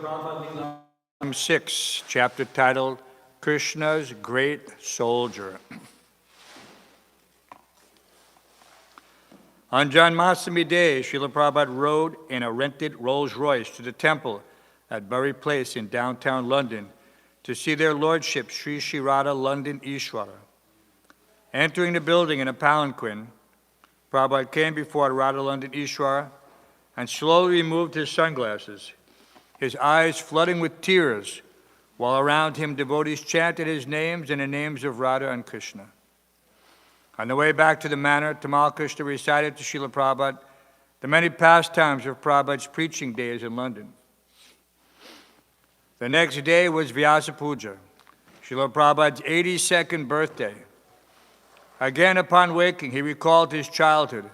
Bhāgavatam 6, chapter titled Krishna's Great Soldier. On Janmashtami Day, Srila Prabhupada rode in a rented Rolls Royce to the temple at Bury Place in downtown London to see their lordship Sri Sri Radha London Ishwara. Entering the building in a palanquin, Prabhupada came before Radha London Ishwara and slowly removed his sunglasses, his eyes flooding with tears, while around him devotees chanted his names and the names of Radha and Krishna. On the way back to the manor, Tamal Krishna recited to Srila Prabhupada the many pastimes of Prabhupada's preaching days in London. The next day was Vyasa Puja, Srila Prabhupada's 82nd birthday. Again, upon waking, he recalled his childhood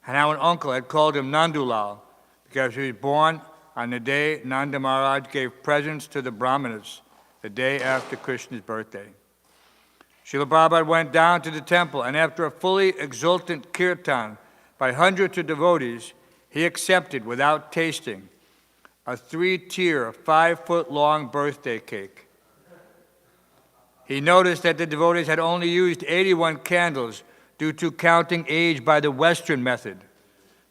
and how an uncle had called him Nandulal because he was born on the day Nanda Maharaj gave presents to the Brahmanas, the day after Krishna's birthday. Srila Prabhupada went down to the temple, and after a fully exultant kirtan by hundreds of devotees, he accepted, without tasting, a 3-tier, 5-foot-long birthday cake. He noticed that the devotees had only used 81 candles due to counting age by the Western method.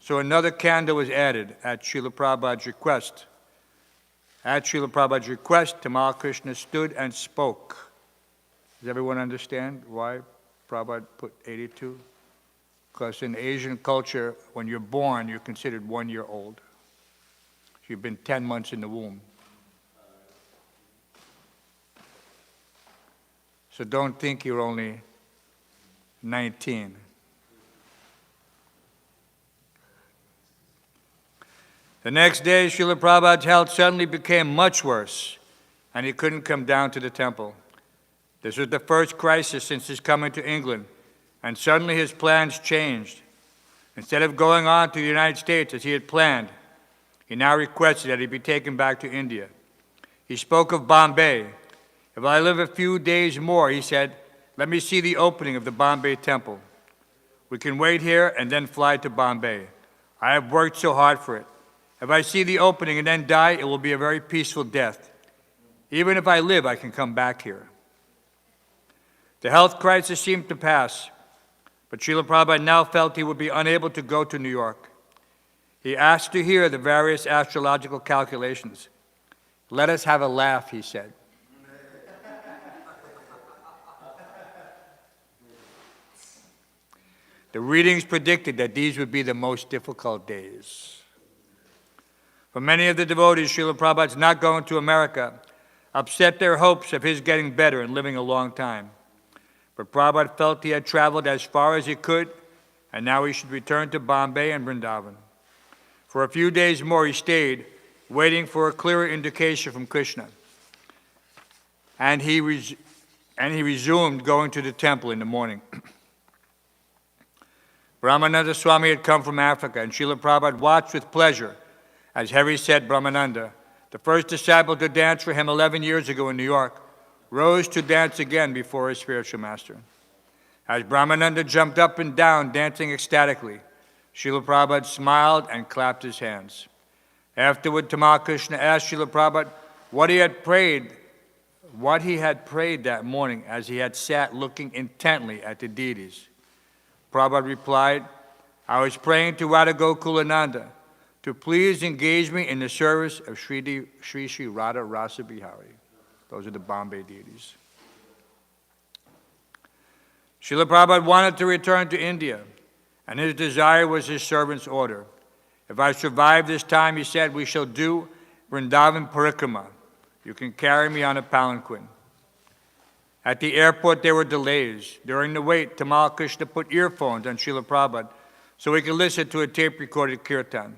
So another candle was added at Srila Prabhupada's request. At Srila Prabhupada's request, Tamal Krishna stood and spoke. Does everyone understand why Prabhupada put 82? Because in Asian culture, when you're born, you're considered 1 year old. So you've been 10 months in the womb. So don't think you're only 19. The next day, Srila Prabhupada's health suddenly became much worse, and he couldn't come down to the temple. This was the first crisis since his coming to England, and suddenly his plans changed. Instead of going on to the United States as he had planned, he now requested that he be taken back to India. He spoke of Bombay. If I live a few days more, he said, let me see the opening of the Bombay temple. We can wait here and then fly to Bombay. I have worked so hard for it. If I see the opening and then die, it will be a very peaceful death. Even if I live, I can come back here. The health crisis seemed to pass, but Srila Prabhupada now felt he would be unable to go to New York. He asked to hear the various astrological calculations. Let us have a laugh, he said. The readings predicted that these would be the most difficult days. For many of the devotees, Srila Prabhupada's not going to America upset their hopes of his getting better and living a long time. But Prabhupada felt he had traveled as far as he could, and now he should return to Bombay and Vrindavan. For a few days more he stayed, waiting for a clearer indication from Krishna. And he resumed going to the temple in the morning. Brahmananda Swami had come from Africa, and Srila Prabhupada watched with pleasure as Hari said Brahmananda, the first disciple to dance for him 11 years ago in New York, rose to dance again before his spiritual master. As Brahmananda jumped up and down, dancing ecstatically, Srila Prabhupada smiled and clapped his hands. Afterward, Tamal Krishna asked Srila Prabhupada what he had prayed that morning as he had sat looking intently at the deities. Prabhupada replied, I was praying to Radha Gokulananda to please engage me in the service of Sri Sri Radha Rasa Bihari. Those are the Bombay deities. Srila Prabhupada wanted to return to India, and his desire was his servant's order. If I survive this time, he said, we shall do Vrindavan Parikrama. You can carry me on a palanquin. At the airport, there were delays. During the wait, Tamal Krishna put earphones on Srila Prabhupada so he could listen to a tape-recorded kirtan.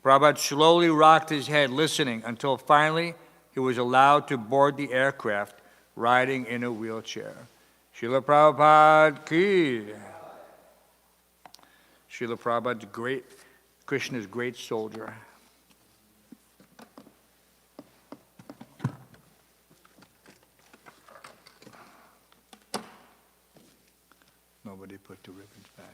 Prabhupada slowly rocked his head, listening, until finally he was allowed to board the aircraft, riding in a wheelchair. Srila Prabhupada ki. Srila Prabhupada's Krishna's great soldier. Nobody put the ribbons back here.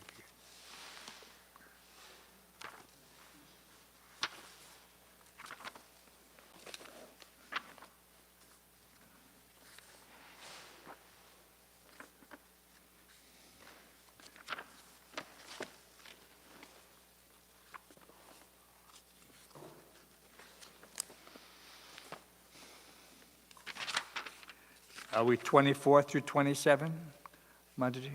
Are we 24 through 27, Mataji?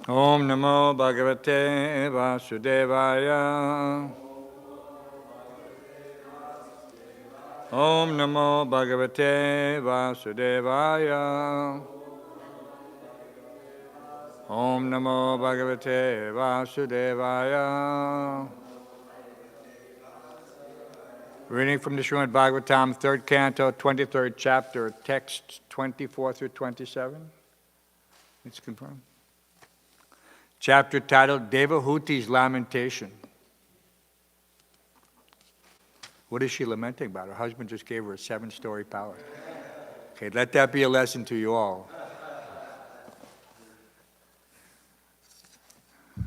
Om Namo Bhagavate Vasudevaya. Om Namo Bhagavate Vasudevaya. Om Namo Bhagavate Vasudevaya. Reading from the Srimad Bhāgavatam, 3rd canto, 23rd chapter, texts 24 through 27. It's confirmed. Chapter titled Devahuti's Lamentation. What is she lamenting about? Her husband just gave her a 7-story palace. Okay, let that be a lesson to you all. So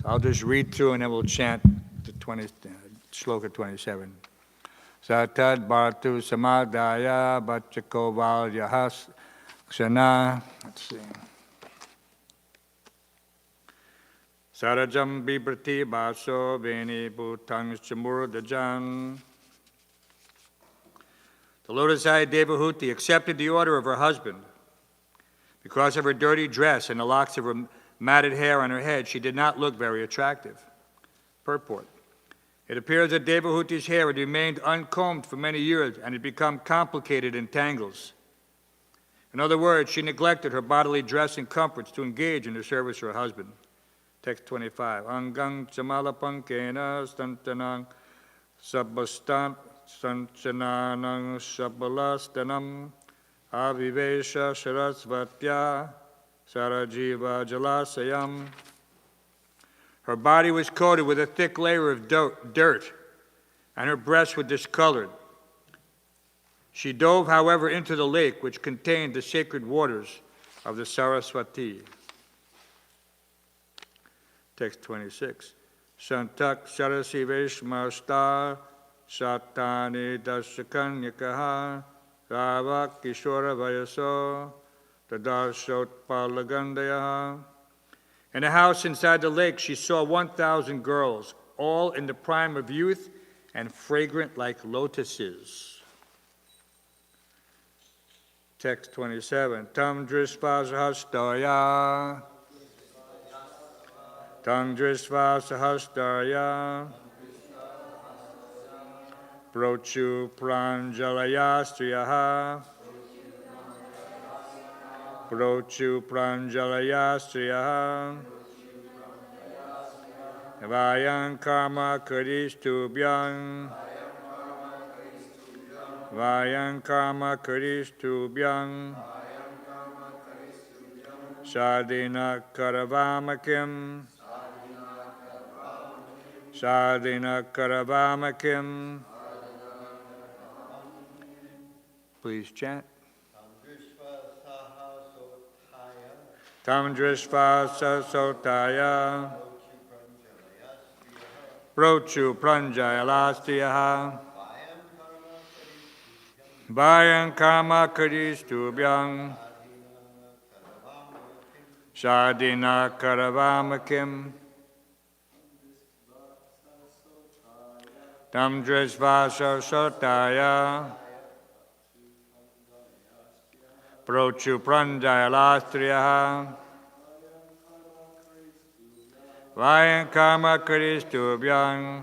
I'll just read through and then we'll chant the sloka 27. Satad Bharatu Samadaya Bachako Valyahas Ksana. Let's see. Sarajam Bibrati Baso Veni Bhutang Chamurdajan. The lotus-eyed Devahuti accepted the order of her husband. Because of her dirty dress and the locks of her matted hair on her head, she did not look very attractive. Purport. It appears that Devahuti's hair had remained uncombed for many years and had become complicated in tangles. In other words, she neglected her bodily dress and comforts to engage in the service of her husband. Text 25. Angang chamalapankena stantanang sabbastan sanchananang sabbalastanam avivesha sarasvatya sarajiva jalasayam. Her body was coated with a thick layer of dirt, and her breasts were discolored. She dove, however, into the lake, which contained the sacred waters of the Saraswati. Text 26. Santak sarasiveshmastar satani dasakanyakaha rava kishora vayaso tadarsot palagandaya. In a house inside the lake, she saw 1,000 girls, all in the prime of youth and fragrant like lotuses. Text 27. Tam drisva sahastarya. Tam drisva sahastarya. Prochu pranjalaya striyaha. Prochu pranjalaya striyaha. Vayam karma karistubhyam. Vayam karma karistubhyam. Sadhina karavamakim. Sadhina karavamakim. Please chant. Tam drishva sasotaya. Prochu pranjayalastiyaha. Vayam karma karistubhyam. Sadhina karavamakim. Tam drisva sarasotaya prochu pranjayalastriya vayam karma karistubhyam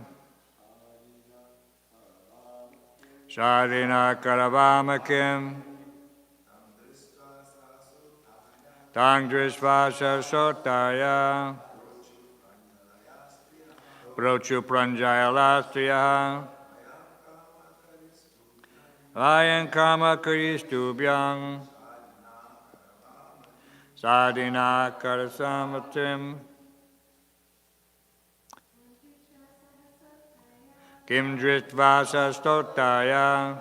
sadhina karavamakim tam drisva sarasotaya prochu pranjayalastriya vayam karma karistubhyam sadhina karasamatim kim dritva sastotaya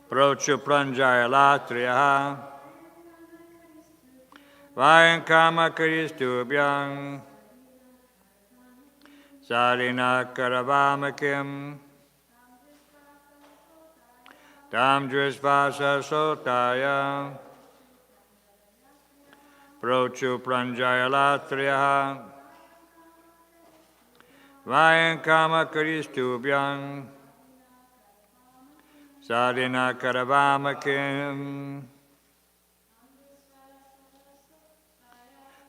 prochu pranjayalatriya vayam karma karistubhyam sadhina karavamakim tam drisva sastotaya prochu pranjayalatriya vayam karma karistubhyam sadhina karavamakim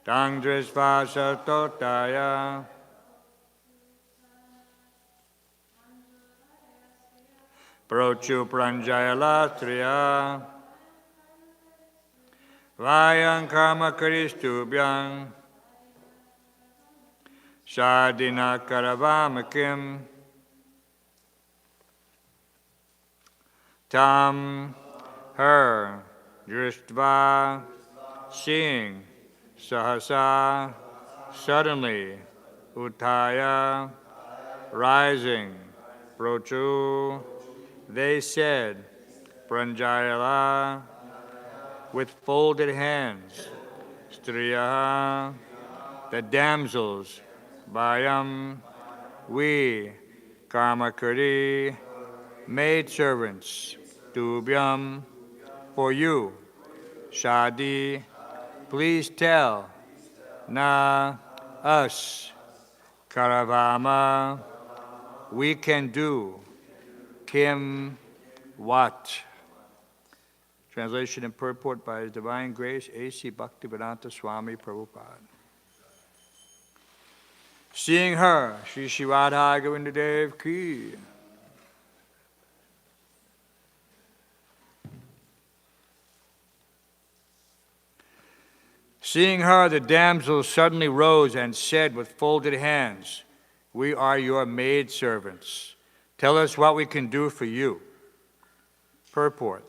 tam drisva sastotaya prochu pranjayalatriya vayam karma karistubhyam sadhina karavamakim tam her drištva seeing sahasa suddenly uttaya rising prochu they said pranjayala with folded hands striya the damsels vayam we karmakari maidservants tubhyam for you shadi please tell na us karavama we can do kim what. Translation and purport by His Divine Grace A.C. Bhaktivedanta Swami Prabhupada. Seeing her, Sri Sri Radha Govindadev ki. Seeing her, the damsel suddenly rose and said with folded hands, we are your maidservants. Tell us what we can do for you. Purport.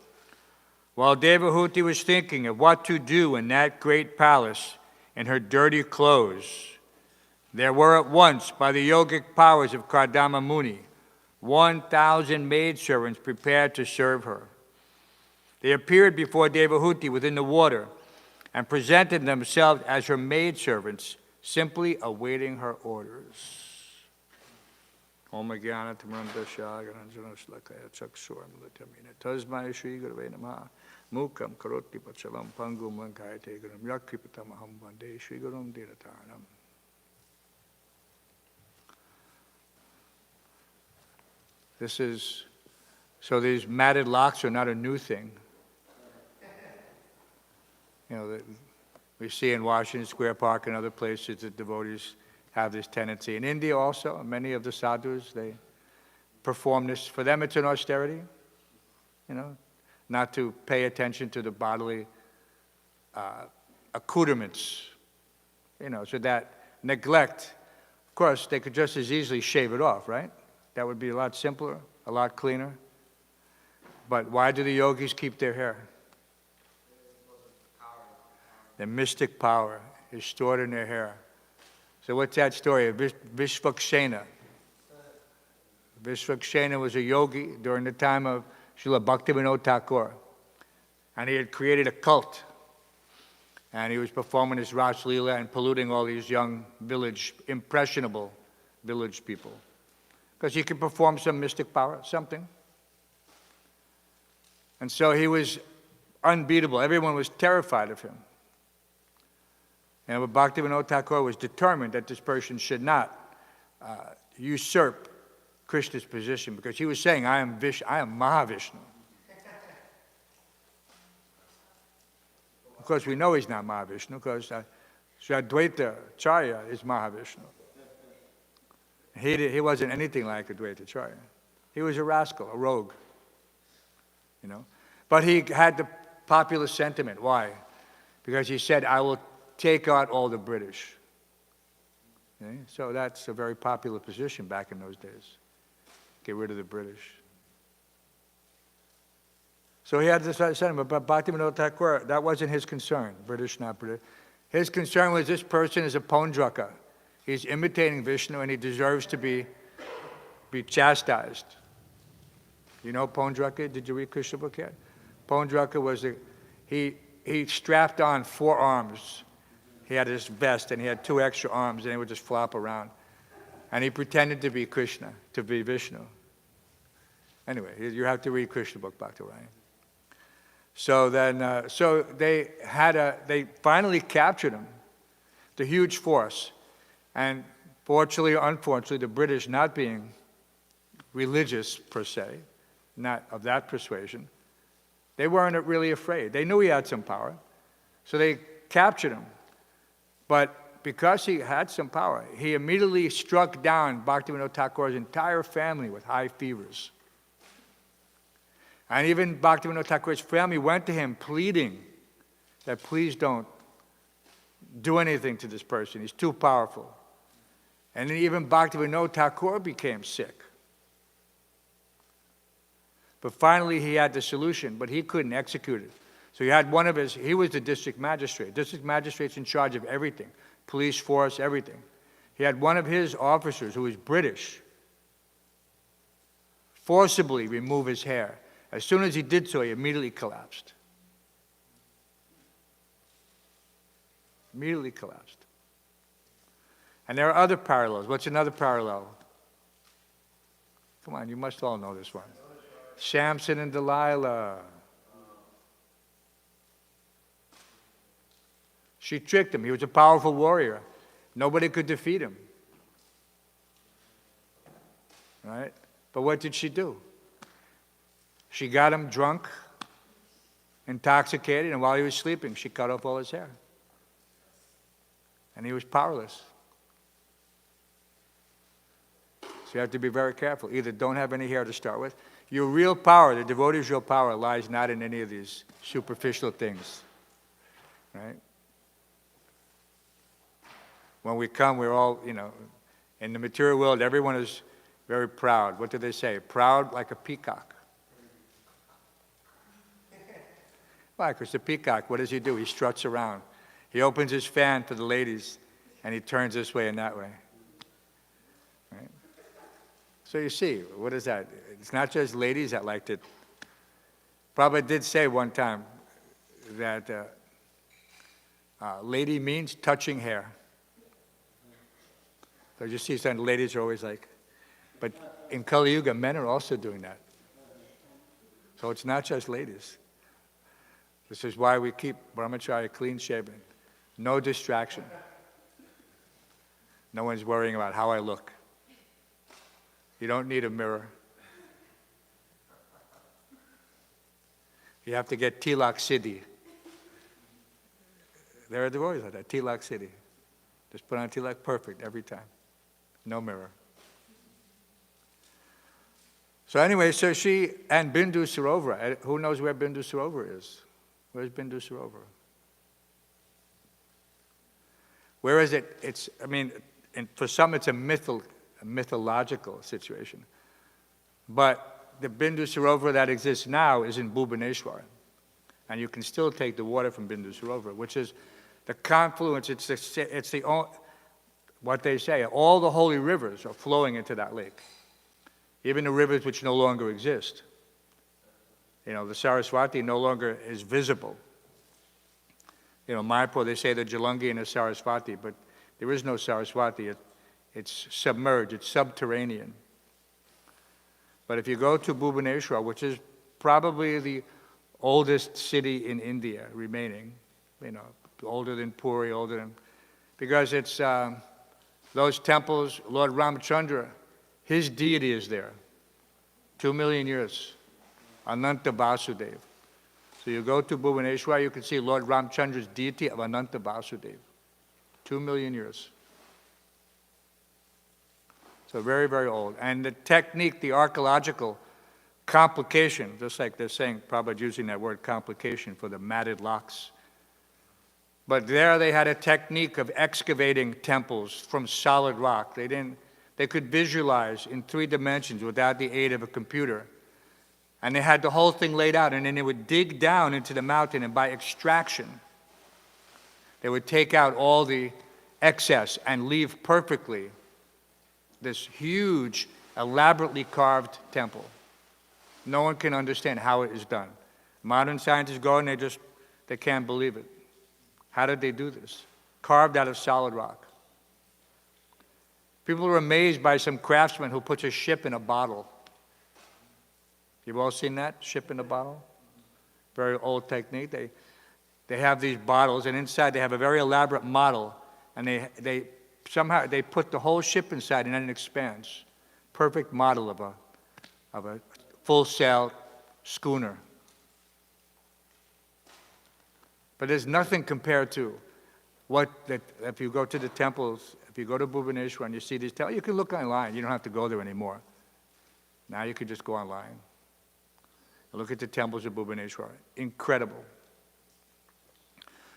While Devahuti was thinking of what to do in that great palace in her dirty clothes, there were at once, by the yogic powers of Kardama Muni, 1,000 maidservants prepared to serve her. They appeared before Devahuti within the water and presented themselves as her maidservants, simply awaiting her orders. Om Jnana Tamrandasya Garanjana Shlakaya Chaksuram Latamina Tasmai Shri Gurave Namaha Mukam Karoti Pachalam Pangum Lankayate Gurum Yakripatamaham Vande Shri Gurum Diratarnam. So these matted locks are not a new thing. You know, we see in Washington Square Park and other places that devotees have this tendency. In India also, many of the sadhus, they perform this. For them, it's an austerity, you know, not to pay attention to the bodily accoutrements, you know, so that neglect, of course, they could just as easily shave it off, right? That would be a lot simpler, a lot cleaner. But why do the yogis keep their hair? The mystic power is stored in their hair. So what's that story of Vishvaksena? Vishvaksena was a yogi during the time of Srila Bhaktivinoda Thakur. And he had created a cult. And he was performing his Ras Leela and polluting all these young impressionable village people. Because he could perform some mystic power, something. And so he was unbeatable. Everyone was terrified of him. And Bhaktivinoda Thakur was determined that this person should not usurp Krishna's position, because he was saying, I am Mahavishnu. Of course, we know he's not Mahavishnu, because Advaita Charya is Mahavishnu. He wasn't anything like Advaita Charya. He was a rascal, a rogue. But he had the popular sentiment. Why? Because he said, I will take out all the British. Okay? So that's a very popular position back in those days. Get rid of the British. So he had this sentiment, but Bhaktivinoda Thakur, that wasn't his concern, British, not British. His concern was this person is a Pondraka. He's imitating Vishnu and he deserves to be chastised. You know Pondraka? Did you read Krishna book yet? Pondraka was he strapped on 4 arms. He had his vest and he had 2 extra arms and he would just flop around. And he pretended to be Krishna, to be Vishnu. Anyway, you have to read Krishna book, Bhaktivinoda. So then, so they finally captured him, the huge force. And fortunately or unfortunately, the British, not being religious per se, not of that persuasion, they weren't really afraid. They knew he had some power, so they captured him. But because he had some power, he immediately struck down Bhaktivinoda Thakur's entire family with high fevers. And even Bhaktivinoda Thakur's family went to him pleading that please don't do anything to this person. He's too powerful. And then even Bhaktivinoda Thakur became sick. But finally he had the solution, but he couldn't execute it. So he had he was the district magistrate. District magistrate's in charge of everything. Police force, everything. He had one of his officers, who was British, forcibly remove his hair. As soon as he did so, he immediately collapsed. Immediately collapsed. And there are other parallels. What's another parallel? Come on, you must all know this one. Samson and Delilah. She tricked him. He was a powerful warrior. Nobody could defeat him. Right? But what did she do? She got him drunk, intoxicated, and while he was sleeping, she cut off all his hair. And he was powerless. So you have to be very careful. Either don't have any hair to start with. Your real power, the devotee's real power, lies not in any of these superficial things. Right? When we come, we're all, in the material world, everyone is very proud. What do they say? Proud like a peacock. Why? Because the peacock, what does he do? He struts around. He opens his fan for the ladies, and he turns this way and that way. Right? So you see, what is that? It's not just ladies that liked it. Prabhupada did say one time that lady means touching hair. So you see, some ladies are always like, but in Kali Yuga, men are also doing that. So it's not just ladies. This is why we keep brahmacharya clean shaven. No distraction. No one's worrying about how I look. You don't need a mirror. You have to get tilak siddhi. There are devotees like that, tilak siddhi. Just put on tilak, perfect every time. No mirror. So anyway, so she and Bindu Sarovar. Who knows where Bindu Sarovar is? Where's Bindu Sarovar? Where is it? It's, for some it's a mythological situation. But the Bindu Sarovar that exists now is in Bhubaneswar. And you can still take the water from Bindu Sarovar, which is the confluence, what they say, all the holy rivers are flowing into that lake. Even the rivers which no longer exist. The Saraswati no longer is visible. Mayapur, they say the Jalangi and the Saraswati, but there is no Saraswati. It's submerged, it's subterranean. But if you go to Bhubaneswar, which is probably the oldest city in India remaining, older than Puri, because it's those temples, Lord Ramchandra His deity is there. 2 million years. Ananta Vasudeva. So you go to Bhubaneswar, you can see Lord Ramchandra's deity of Ananta Vasudeva. 2 million years. So very, very old. And the technique, the archaeological complication, just like they're saying, Prabhupada using that word complication for the matted locks. But there they had a technique of excavating temples from solid rock. They could visualize in 3 dimensions without the aid of a computer. And they had the whole thing laid out, and then they would dig down into the mountain, and by extraction, they would take out all the excess and leave perfectly this huge, elaborately carved temple. No one can understand how it is done. Modern scientists go and they can't believe it. How did they do this? Carved out of solid rock. People are amazed by some craftsman who puts a ship in a bottle. You've all seen that, ship in a bottle? Very old technique. They have these bottles, and inside they have a very elaborate model, and they somehow put the whole ship inside, and then it expands. Perfect model of a full-sail schooner. But there's nothing compared to if you go to the temples, if you go to Bhubaneswar and you see these temples, you can look online. You don't have to go there anymore. Now you can just go online. Look at the temples of Bhubaneswar. Incredible.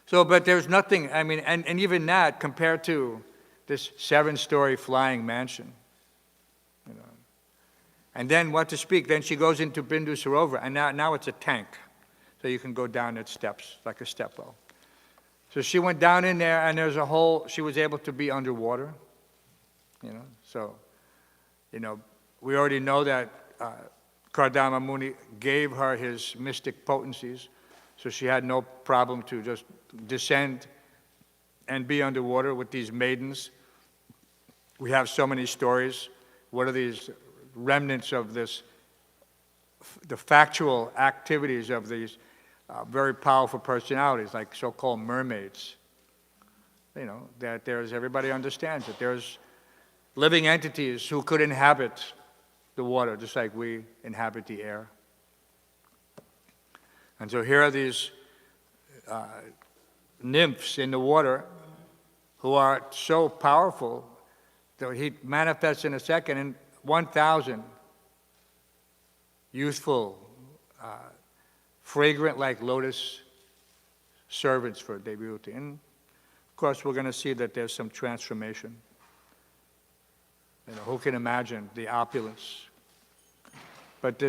So, but there's nothing, I mean, and even that compared to this 7-story flying mansion. You know. And then what to speak? Then she goes into Bindu Sarovar, and now it's a tank. So you can go down its steps, like a step well. So she went down in there, and she was able to be underwater. You know, so, we already know that Kardama Muni gave her his mystic potencies, so she had no problem to just descend and be underwater with these maidens. We have so many stories. What are these remnants of the factual activities of these very powerful personalities, like so-called mermaids? That everybody understands that there's living entities who could inhabit the water, just like we inhabit the air. And so here are these nymphs in the water who are so powerful that he manifests in a second, and 1,000 youthful, fragrant like lotus servants for Devi-Uti. And of course, we're going to see that there's some transformation. Who can imagine the opulence? But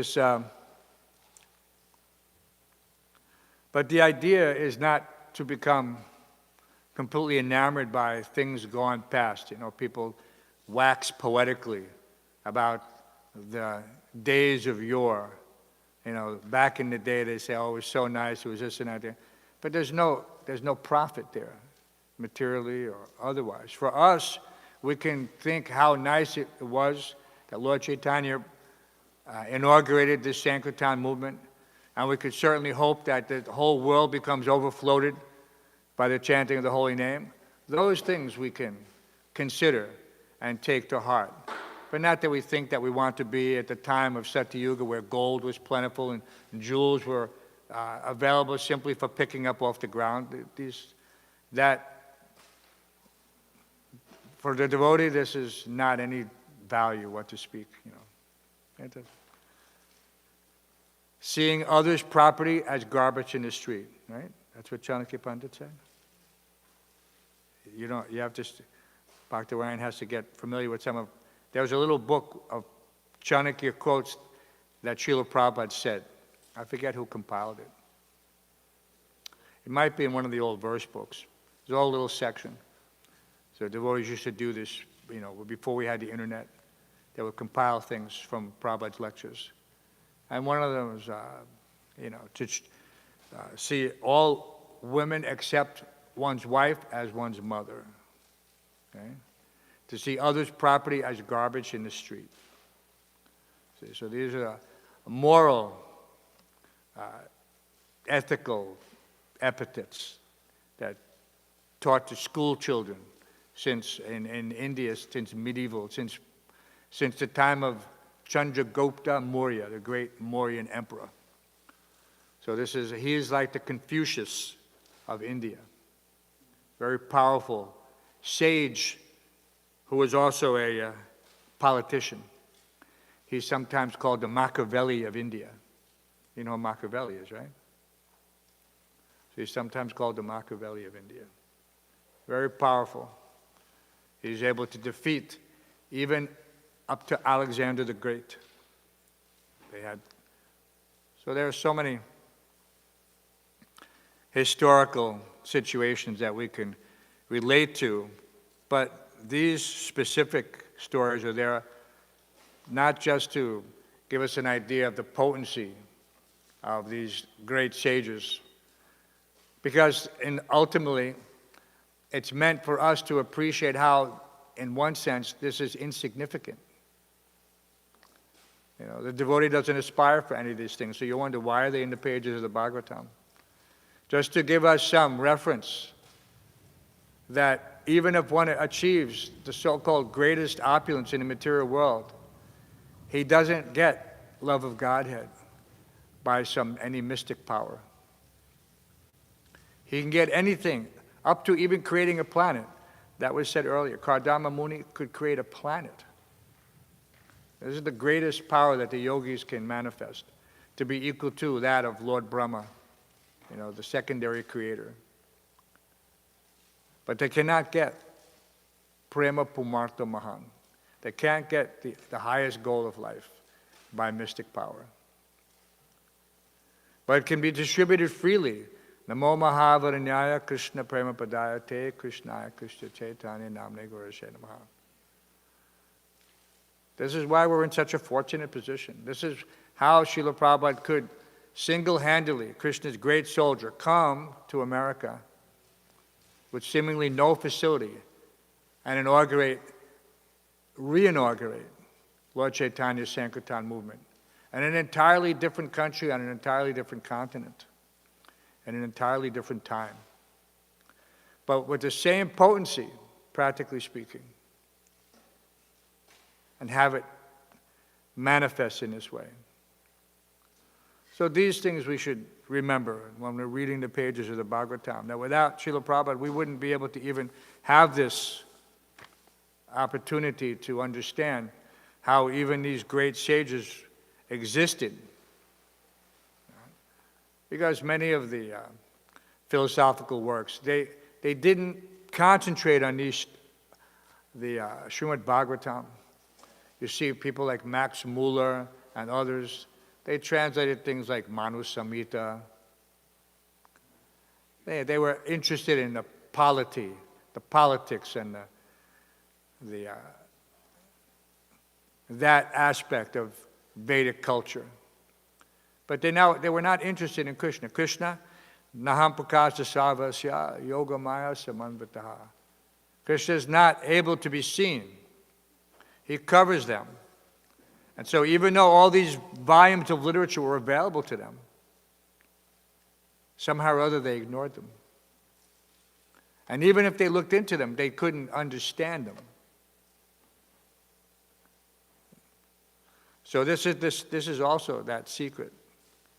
but the idea is not to become completely enamored by things gone past. People wax poetically about the days of yore. Back in the day they say, oh, it was so nice, it was this and that. But there's no profit there, materially or otherwise. For us, we can think how nice it was that Lord Chaitanya inaugurated this Sankirtan movement, and we could certainly hope that the whole world becomes overfloated by the chanting of the holy name. Those things we can consider and take to heart. But not that we think that we want to be at the time of Satyuga where gold was plentiful and jewels were available simply for picking up off the ground. For the devotee, this is not any value what to speak. Seeing others' property as garbage in the street, right? That's what Chanakya Pandit said. You have to, Bhakti Ryan has to get familiar with some of, there was a little book of Chanakya quotes that Srila Prabhupada said. I forget who compiled it. It might be in one of the old verse books. There's all a little section. So devotees used to do this, before we had the internet. They would compile things from Prabhupada's lectures. And one of them was, to see all women except one's wife as one's mother. Okay? To see others' property as garbage in the street. See, so these are moral, ethical epithets that taught to school children since in India, since since the time of Chandragupta Maurya, the great Mauryan emperor. So he is like the Confucius of India. Very powerful sage who was also a politician. He's sometimes called the Machiavelli of India. You know who Machiavelli is, right? So he's sometimes called the Machiavelli of India. Very powerful. He's able to defeat even up to Alexander the Great. So there are so many historical situations that we can relate to, but these specific stories are there not just to give us an idea of the potency of these great sages, because ultimately it's meant for us to appreciate how, in one sense, this is insignificant. You know, the devotee doesn't aspire for any of these things, so you wonder, why are they in the pages of the Bhāgavatam? Just to give us some reference that even if one achieves the so-called greatest opulence in the material world, he doesn't get love of Godhead by any mystic power. He can get anything, up to even creating a planet. That was said earlier. Kardama Muni could create a planet. This is the greatest power that the yogis can manifest, to be equal to that of Lord Brahma, the secondary creator. But they cannot get prema pumartha mahan. They can't get the highest goal of life by mystic power. But it can be distributed freely. Namo Mahavaranyaya Krishna Prema Padaya Te Krishnaya Krishna Chaitanya Namne Gurushe Namaha. This is why we're in such a fortunate position. This is how Srila Prabhupada could single-handedly, Krishna's great soldier, come to America with seemingly no facility and re-inaugurate Lord Chaitanya's Sankirtan movement in an entirely different country, on an entirely different continent, in an entirely different time. But with the same potency, practically speaking, and have it manifest in this way. So these things we should remember when we're reading the pages of the Bhāgavatam. That without Srila Prabhupada, we wouldn't be able to even have this opportunity to understand how even these great sages existed. Because many of the philosophical works, they didn't concentrate on the Srimad Bhāgavatam. You see people like Max Muller and others, they translated things like Manu Samhita. They were interested in the politics and that aspect of Vedic culture. But they were not interested in Krishna. Krishna, naham prakasha sarvasya yoga maya samanvataha. Krishna is not able to be seen. He covers them. And so even though all these volumes of literature were available to them, somehow or other they ignored them. And even if they looked into them, they couldn't understand them. So this is also that secret.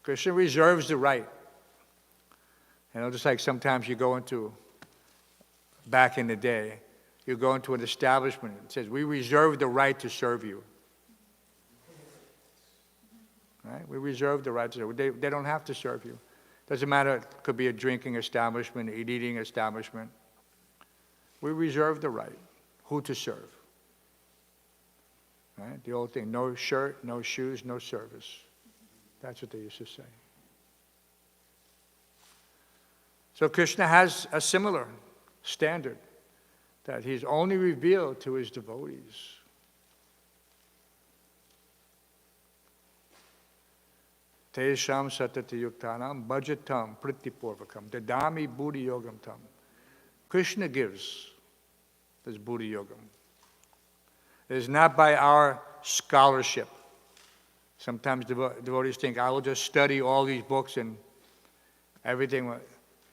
Krishna reserves the right. Just like sometimes you go into, back in the day, you go into an establishment and it says, we reserve the right to serve you. Right? We reserve the right to serve you. They don't have to serve you. Doesn't matter, it could be a drinking establishment, an eating establishment. We reserve the right, who to serve. Right? The old thing, no shirt, no shoes, no service. That's what they used to say. So Krishna has a similar standard that he's only revealed to his devotees. Tesham satati yuktanam bhajatam pritipurvakam dadami buddhi yogam tam. Krishna gives this buddhi yogam. It is not by our scholarship. Sometimes devotees think, I will just study all these books and everything.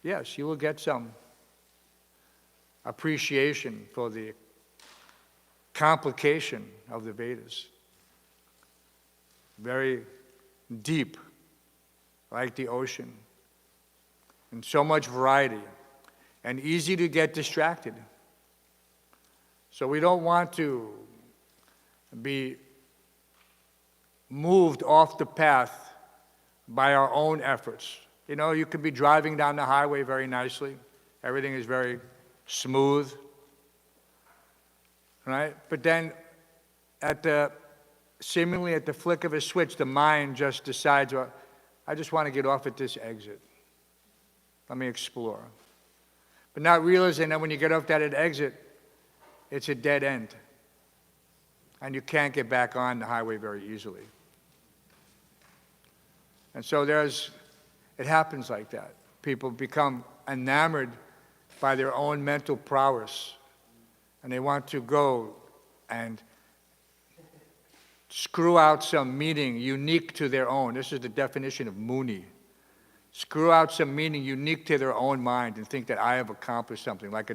Yes, you will get some appreciation for the complication of the Vedas. Very deep, like the ocean, and so much variety, and easy to get distracted. So we don't want to be moved off the path by our own efforts. You know, you could be driving down the highway very nicely. Everything is very smooth, right? But then seemingly at the flick of a switch, the mind just decides, well, I just want to get off at this exit. Let me explore. But not realizing that when you get off that exit, it's a dead end. And you can't get back on the highway very easily. And so it happens like that. People become enamored by their own mental prowess. And they want to go and screw out some meaning unique to their own. This is the definition of Muni. Screw out some meaning unique to their own mind and think that I have accomplished something, like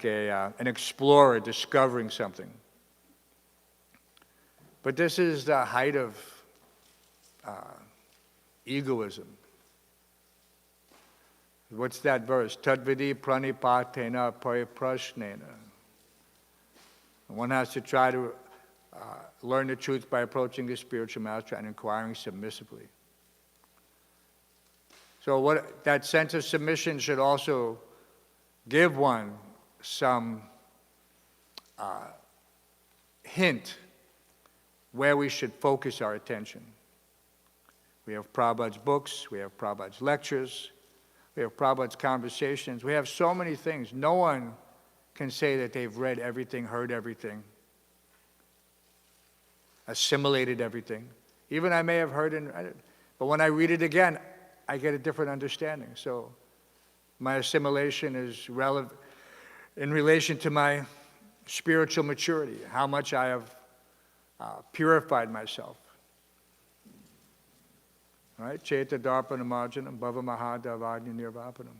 an explorer discovering something. But this is the height of egoism. What's that verse? Tadvidi pranipatena pariprashnena. One has to try to learn the truth by approaching the spiritual master and inquiring submissively. So that sense of submission should also give one some hint where we should focus our attention. We have Prabhupada's books, we have Prabhupada's lectures, we have Prabhupada's conversations. We have so many things. No one can say that they've read everything, heard everything, assimilated everything. Even I may have heard it, but when I read it again, I get a different understanding. So my assimilation is relevant in relation to my spiritual maturity, how much I have purified myself. All right? Cheta darpana marjanam bhava mahadavadnya nirvapanam.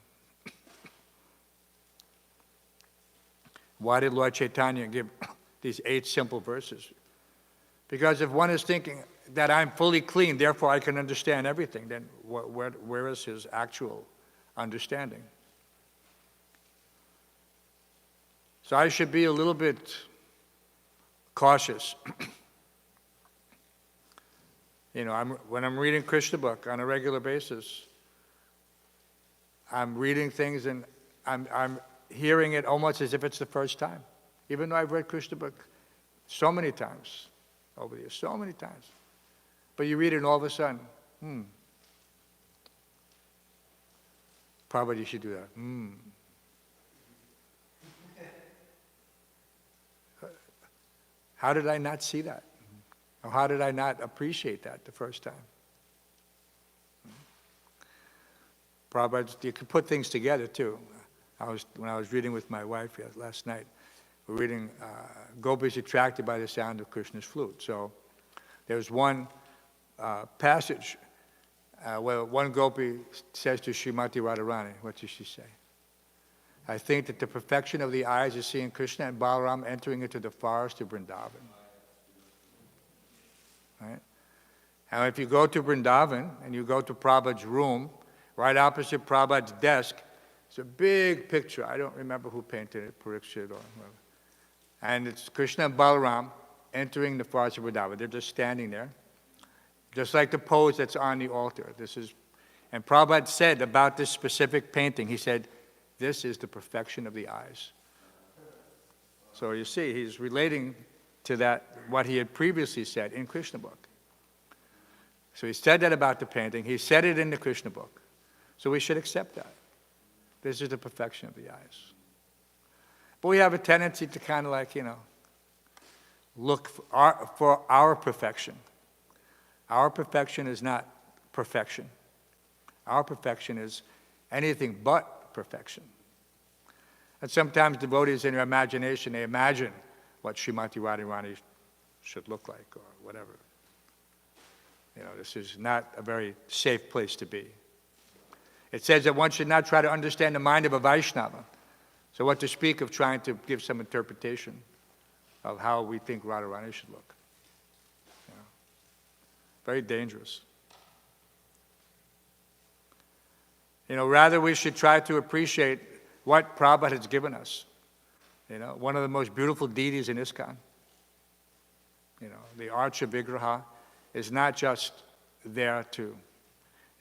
Why did Lord Chaitanya give these 8 simple verses? Because if one is thinking that I'm fully clean, therefore I can understand everything, then where is his actual understanding? So I should be a little bit cautious. You know, when I'm reading Krishna book on a regular basis, I'm reading things and I'm hearing it almost as if it's the first time. Even though I've read Krishna book so many times over the years, so many times. But you read it and all of a sudden, Prabhupada, you should do that. How did I not see that? Or how did I not appreciate that the first time? Prabhupada, you can put things together too. When I was reading with my wife last night, we're reading Gopis attracted by the sound of Krishna's flute. So there's one passage where one Gopi says to Srimati Radharani, what does she say? I think that the perfection of the eyes is seeing Krishna and Balaram entering into the forest of Vrindavan. Right? And if you go to Vrindavan and you go to Prabhupada's room, right opposite Prabhupada's desk, it's a big picture. I don't remember who painted it, Parikshit or whoever. And it's Krishna and Balaram entering the forest of Vrindavan. They're just standing there, just like the pose that's on the altar. And Prabhupada said about this specific painting, he said, this is the perfection of the eyes. So you see, he's relating to that, what he had previously said in Krishna book. So he said that about the painting. He said it in the Krishna book. So we should accept that. This is the perfection of the eyes. But we have a tendency to kind of like, look for our perfection. Our perfection is not perfection. Our perfection is anything but perfection. And sometimes devotees in their imagination, they imagine what Srimati Radharani should look like or whatever. This is not a very safe place to be. It says that one should not try to understand the mind of a Vaishnava. So what to speak of trying to give some interpretation. of how we think Radharani should look. You know? Very dangerous. You know, rather we should try to appreciate what Prabhupada has given us. You know, one of the most beautiful deities in ISKCON. You know, the Archa Vigraha is not just there to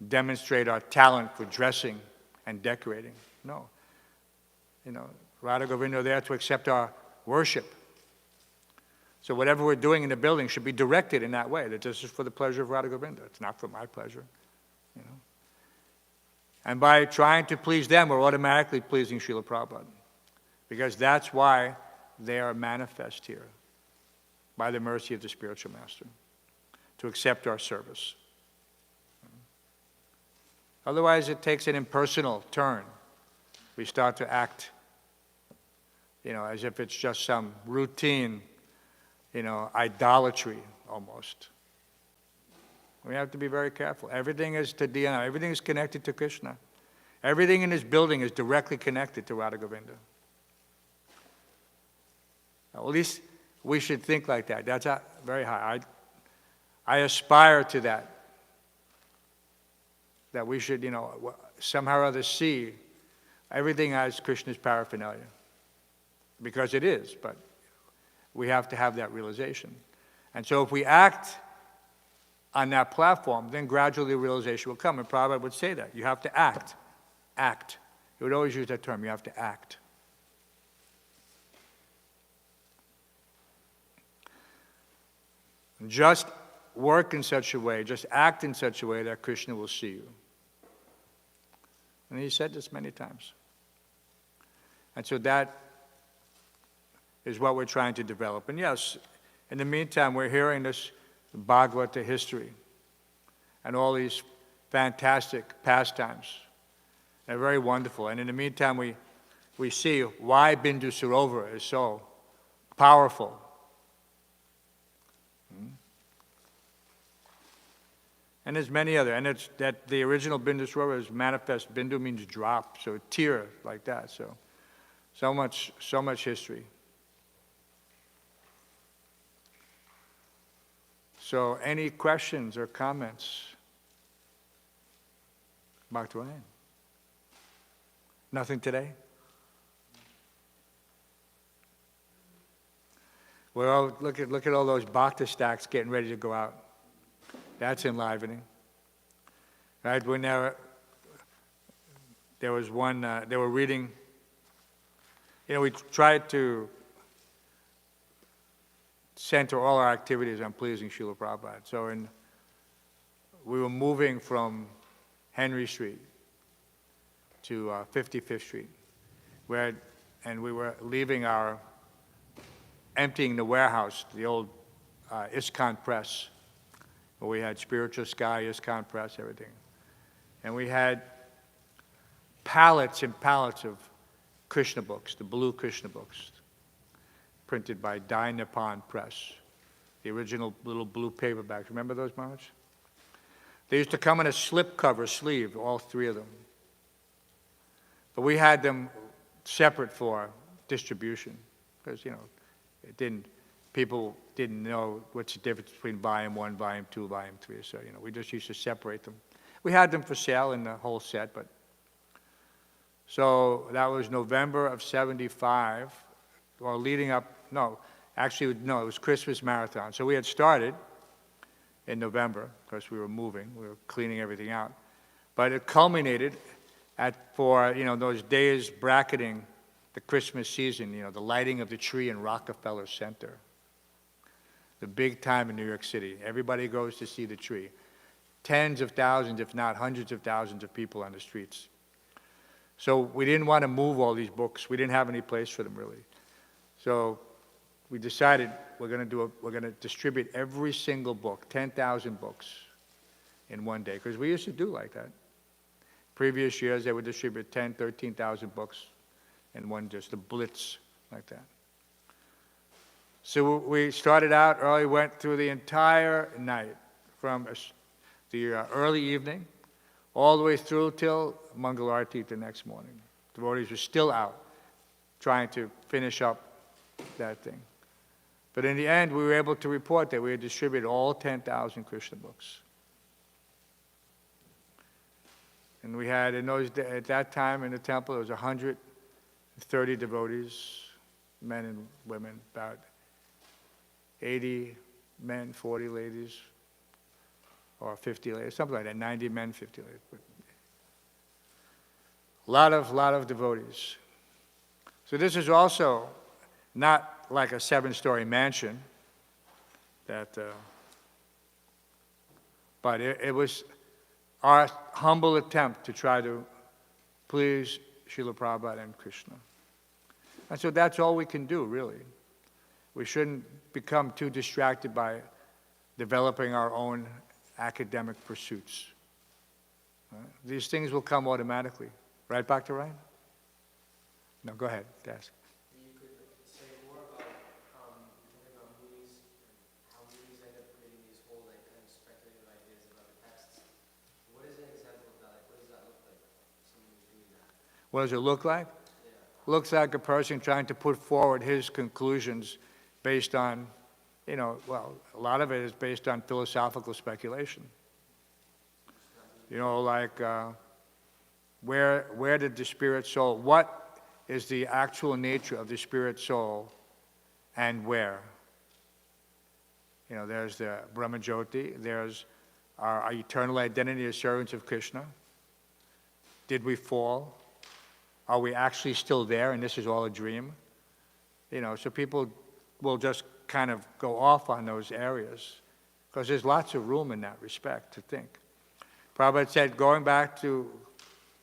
demonstrate our talent for dressing and decorating. No. You know, Radha Govinda are there to accept our worship. So whatever we're doing in the building should be directed in that way, that this is for the pleasure of Radha Govinda. It's not for my pleasure, you know. And by trying to please them, we're automatically pleasing Srila Prabhupada, because that's why they are manifest here, by the mercy of the spiritual master, to accept our service. Otherwise, it takes an impersonal turn. We start to act, you know, as if it's just some routine, you know, idolatry almost. We have to be very careful. Everything is to Dhyana. Everything is connected to Krishna. Everything in this building is directly connected to Radha Govinda. At least we should think like that. That's very high. I aspire to that. That we should, you know, somehow or other see everything as Krishna's paraphernalia. Because it is, but we have to have that realization. And so if we act on that platform, then gradually the realization will come. And Prabhupada would say that. You have to act. Act. He would always use that term. You have to act. Just work in such a way, just act in such a way that Krishna will see you. And he said this many times. And so that is what we're trying to develop. And yes, in the meantime, we're hearing this Bhagavata history and all these fantastic pastimes. They're very wonderful. And in the meantime, we see why Bindu Sarovar is so powerful. And there's many other, and it's that the original Bindu Sarovar is manifest. Bindu means drop, so tear like that. So much history. So any questions or comments? Bhaktivinoda? Nothing today? Well, look at all those bhakta stacks getting ready to go out. That's enlivening. Right? When there was one, they were reading, you know, we tried to center all our activities on pleasing Srila Prabhupada. So we were moving from Henry Street to 55th Street, and we were leaving emptying the warehouse, the old ISKCON press, where we had Spiritual Sky, ISKCON press, everything. And we had pallets and pallets of Krishna books, the blue Krishna books, printed by Dai Nippon Press, the original little blue paperbacks. Remember those, Maharaj? They used to come in a slipcover sleeve, all three of them. But we had them separate for distribution, because, you know, people didn't know what's the difference between volume 1, volume 2, volume 3. So, you know, we just used to separate them. We had them for sale in the whole set, but so that was November of 75, or leading up, it was Christmas Marathon. So we had started in November, because we were moving, we were cleaning everything out. But it culminated for those days bracketing the Christmas season, you know, the lighting of the tree in Rockefeller Center. The big time in New York City. Everybody goes to see the tree. Tens of thousands, if not hundreds of thousands of people on the streets. So we didn't want to move all these books. We didn't have any place for them, really. So we decided we're going to distribute every single book, 10,000 books, in one day. Because we used to do like that. Previous years, they would distribute 10,000, 13,000 books in one, just a blitz like that. So we started out early, went through the entire night, from the early evening all the way through till Mangalarti the next morning. Devotees were still out trying to finish up that thing. But in the end, we were able to report that we had distributed all 10,000 Krishna books. And we had, at that time in the temple, there was 130 devotees, men and women, about 80 men, 40 ladies, or 50 ladies, something like that, 90 men, 50 ladies. A lot of devotees. So this is also not like a 7-story mansion, but it was our humble attempt to try to please Srila Prabhupada and Krishna. And so that's all we can do, really. We shouldn't become too distracted by developing our own academic pursuits. Right? These things will come automatically. Right, Dr. Ryan? No, go ahead, ask. You could say more about movies and how movies end up creating these whole kind of speculative ideas about the texts. What is an example of that? What does that look like? Someone doing that. What does it look like? Yeah. Looks like a person trying to put forward his conclusions based on, a lot of it is based on philosophical speculation. Like where did the spirit soul, what is the actual nature of the spirit soul and where? There's the Brahmajyoti, there's our eternal identity as servants of Krishna. Did we fall? Are we actually still there and this is all a dream? So people will just kind of go off on those areas because there's lots of room in that respect to think. Prabhupada said going back to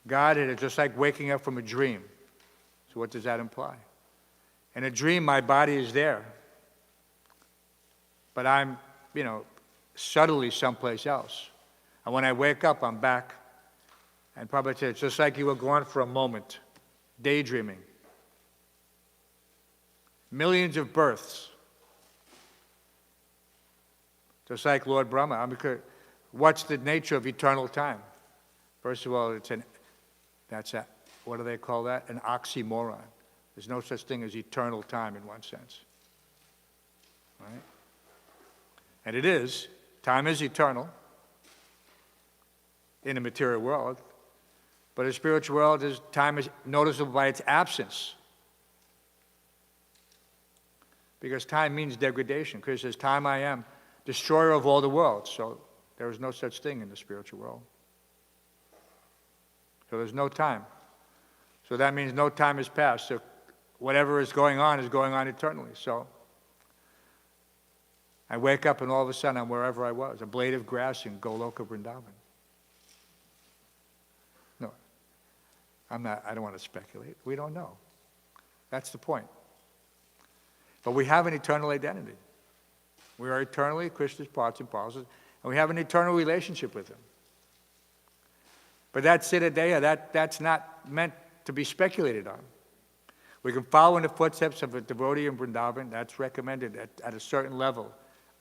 Godhead is just like waking up from a dream. So what does that imply? In a dream, my body is there, but I'm, subtly someplace else. And when I wake up, I'm back. And Prabhupada said, it's just like you were gone for a moment, daydreaming. Millions of births. Just like Lord Brahma. What's the nature of eternal time? First of all, what do they call that? An oxymoron. There's no such thing as eternal time in one sense. Right? And it is. Time is eternal in the material world. But in the spiritual world, time is noticeable by its absence. Because time means degradation. Krishna says, time I am, destroyer of all the worlds. So there is no such thing in the spiritual world. So there's no time. So that means no time has passed. So whatever is going on eternally. So I wake up and all of a sudden I'm wherever I was, a blade of grass in Goloka Vrindavan. No, I don't want to speculate. We don't know. That's the point. But we have an eternal identity. We are eternally Krishna's parts and parcels, and we have an eternal relationship with Him. But that Siddhadeha, that's not meant to be speculated on. We can follow in the footsteps of a devotee in Vrindavan. That's recommended at a certain level,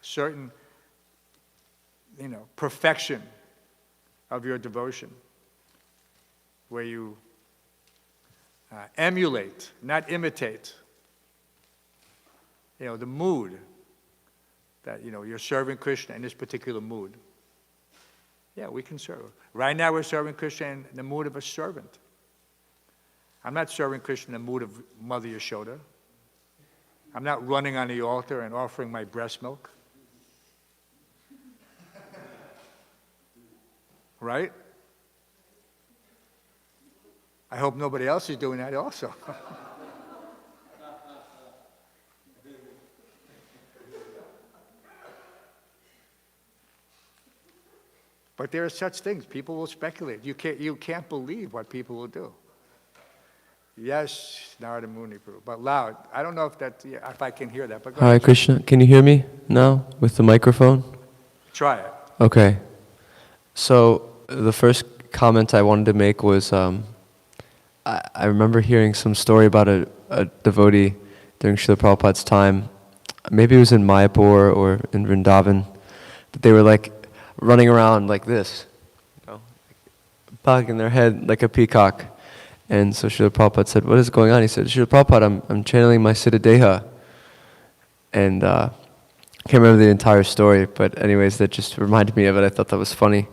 a certain, perfection of your devotion, where you emulate, not imitate, the mood that, you're serving Krishna in this particular mood. Yeah, we can serve. Right now we're serving Krishna in the mood of a servant. I'm not serving Krishna in the mood of Mother Yashoda. I'm not running on the altar and offering my breast milk. Right? I hope nobody else is doing that also. But there are such things. People will speculate. You can't believe what people will do. Yes, Narada Muni, Prabhu, but loud. I don't know if I can hear that. But go Hare ahead. Krishna, can you hear me now with the microphone? Try it. Okay. So the first comment I wanted to make was I remember hearing some story about a devotee during Srila Prabhupada's time. Maybe it was in Mayapur or in Vrindavan. But they were running around like this, bogging their head like a peacock. And so Srila Prabhupada said, what is going on? He said, Srila Prabhupada, I'm channeling my Siddhadeha. And I can't remember the entire story, but anyways, that just reminded me of it. I thought that was funny.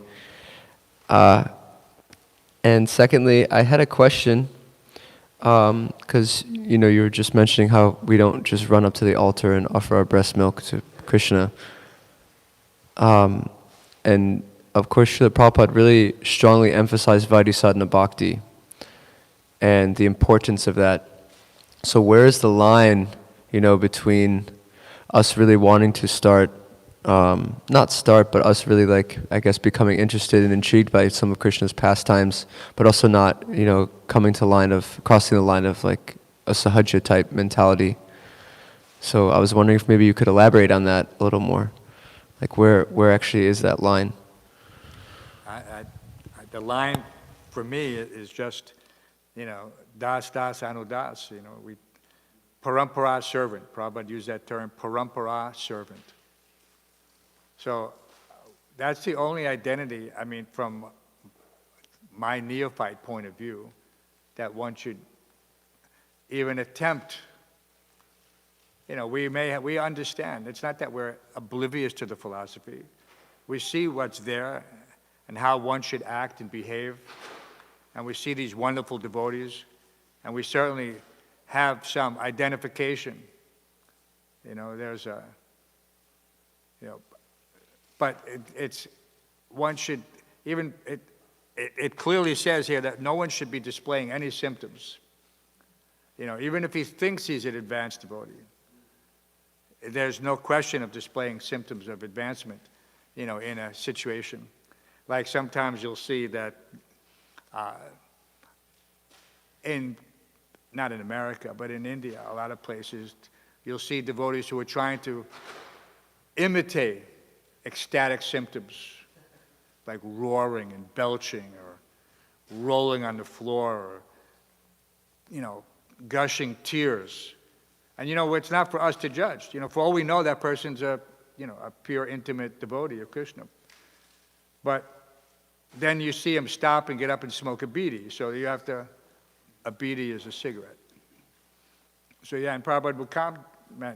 And secondly, I had a question, because you were just mentioning how we don't just run up to the altar and offer our breast milk to Krishna. And of course, Srila Prabhupada really strongly emphasized Vaidhi Bhakti and the importance of that. So where is the line, between us really wanting to start, not start, but us really becoming interested and intrigued by some of Krishna's pastimes, but also not, crossing the line of like a sahaja type mentality. So I was wondering if maybe you could elaborate on that a little more. Like where actually is that line? The line for me is just, das anu das, parampara servant. Prabhupada used that term, parampara servant. So that's the only identity, from my neophyte point of view, that one should even attempt. We understand. It's not that we're oblivious to the philosophy. We see what's there and how one should act and behave. And we see these wonderful devotees. And we certainly have some identification. There's a, but one should, it clearly says here that no one should be displaying any symptoms. Even if he thinks he's an advanced devotee. There's no question of displaying symptoms of advancement, in a situation. Like sometimes you'll see that not in America, but in India, a lot of places, you'll see devotees who are trying to imitate ecstatic symptoms, like roaring and belching or rolling on the floor or, gushing tears. And it's not for us to judge. For all we know, that person's a pure intimate devotee of Krishna. But then you see him stop and get up and smoke a bidi. So you have to, a bidi is a cigarette. So yeah, and Prabhupada would comment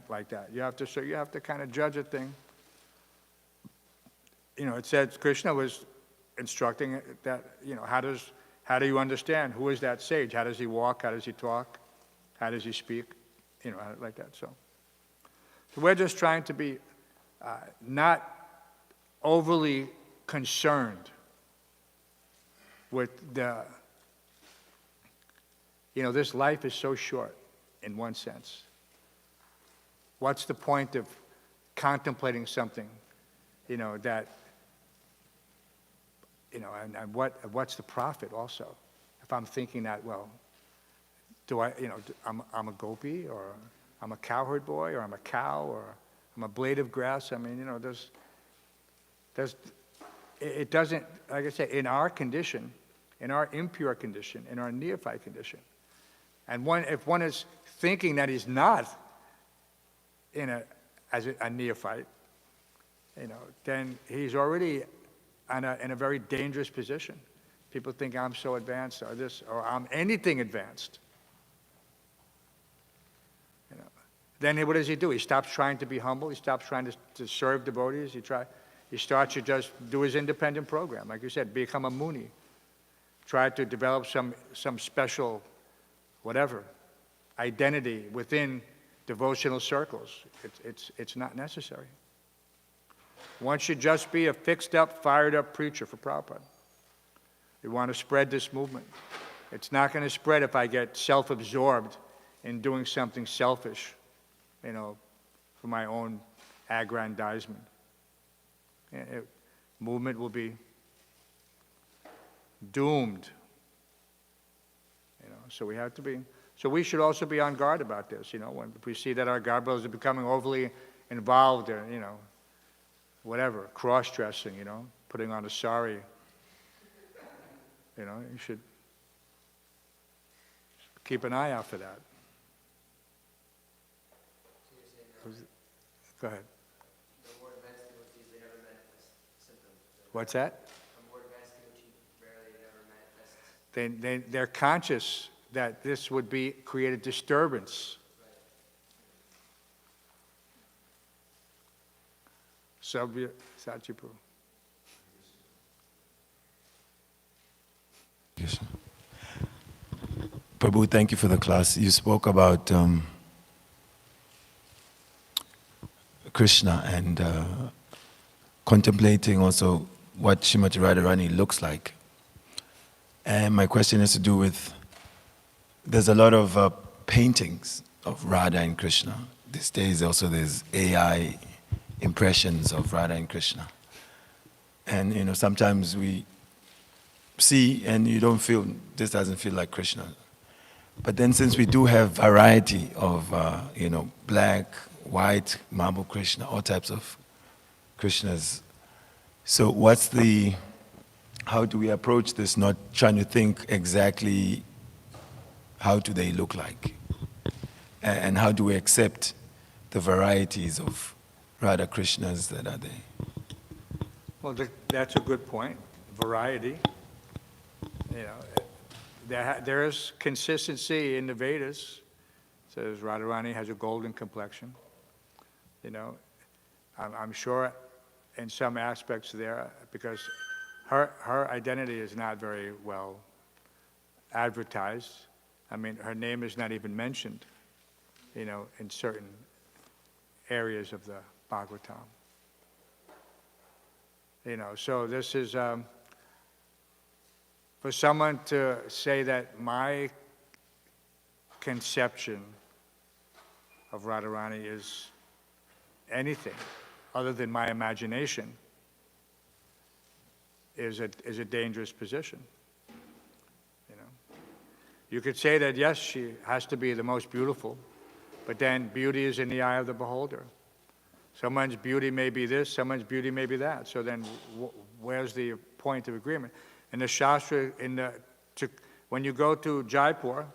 like that. You have to kind of judge a thing. It says Krishna was instructing that, how do you understand? Who is that sage? How does he walk? How does he talk? How does he speak? Like that. So we're just trying to be not overly concerned with this life is so short in one sense. What's the point of contemplating something, that, and what's the profit also? If I'm thinking that, well, I'm a gopi, or I'm a cowherd boy, or I'm a cow, or I'm a blade of grass. It doesn't, like I say, in our condition, in our impure condition, in our neophyte condition, and if one is thinking that he's not as a neophyte, then he's already in a very dangerous position. People think I'm so advanced, or this, or I'm anything advanced. Then what does he do? He stops trying to be humble. He stops trying to serve devotees. He starts to just do his independent program. Like you said, become a muni. Try to develop some special, whatever, identity within devotional circles. It's not necessary. One should just be a fixed up, fired up preacher for Prabhupada. We want to spread this movement. It's not going to spread if I get self-absorbed in doing something selfish, for my own aggrandizement. Movement will be doomed. So we have to be. So we should also be on guard about this. When if we see that our God brothers are becoming overly involved in, whatever, cross-dressing, putting on a sari, you should keep an eye out for that. Go ahead. The more advanced devotees, they never manifest symptoms. What's that? The more advanced devotee rarely never manifests. They're conscious that this would create a disturbance. Sabya Sachipu. Yes. Prabhu, thank you for the class. You spoke about Krishna and contemplating also what Srimati Radharani looks like. And my question has to do with, there's a lot of paintings of Radha and Krishna. These days also there's AI impressions of Radha and Krishna. And you know, sometimes we see and you don't feel, this doesn't feel like Krishna. But then since we do have variety of, you know, black, white, marble Krishna, all types of Krishnas, so what's the, how do we approach this, not trying to think exactly how do they look like? And how do we accept the varieties of Radha Krishnas that are there? Well, that's a good point. Variety. You know, there is consistency in the Vedas. It says Radharani has a golden complexion. You know, I'm sure in some aspects there, because her identity is not very well advertised. I mean, her name is not even mentioned, you know, in certain areas of the Bhāgavatam. You know, so this is, for someone to say that my conception of Radharani is anything other than my imagination is a dangerous position. You know, you could say that yes, she has to be the most beautiful, but then beauty is in the eye of the beholder. Someone's beauty may be this, someone's beauty may be that. So then, where's the point of agreement? In the Shastra, when you go to Jaipur,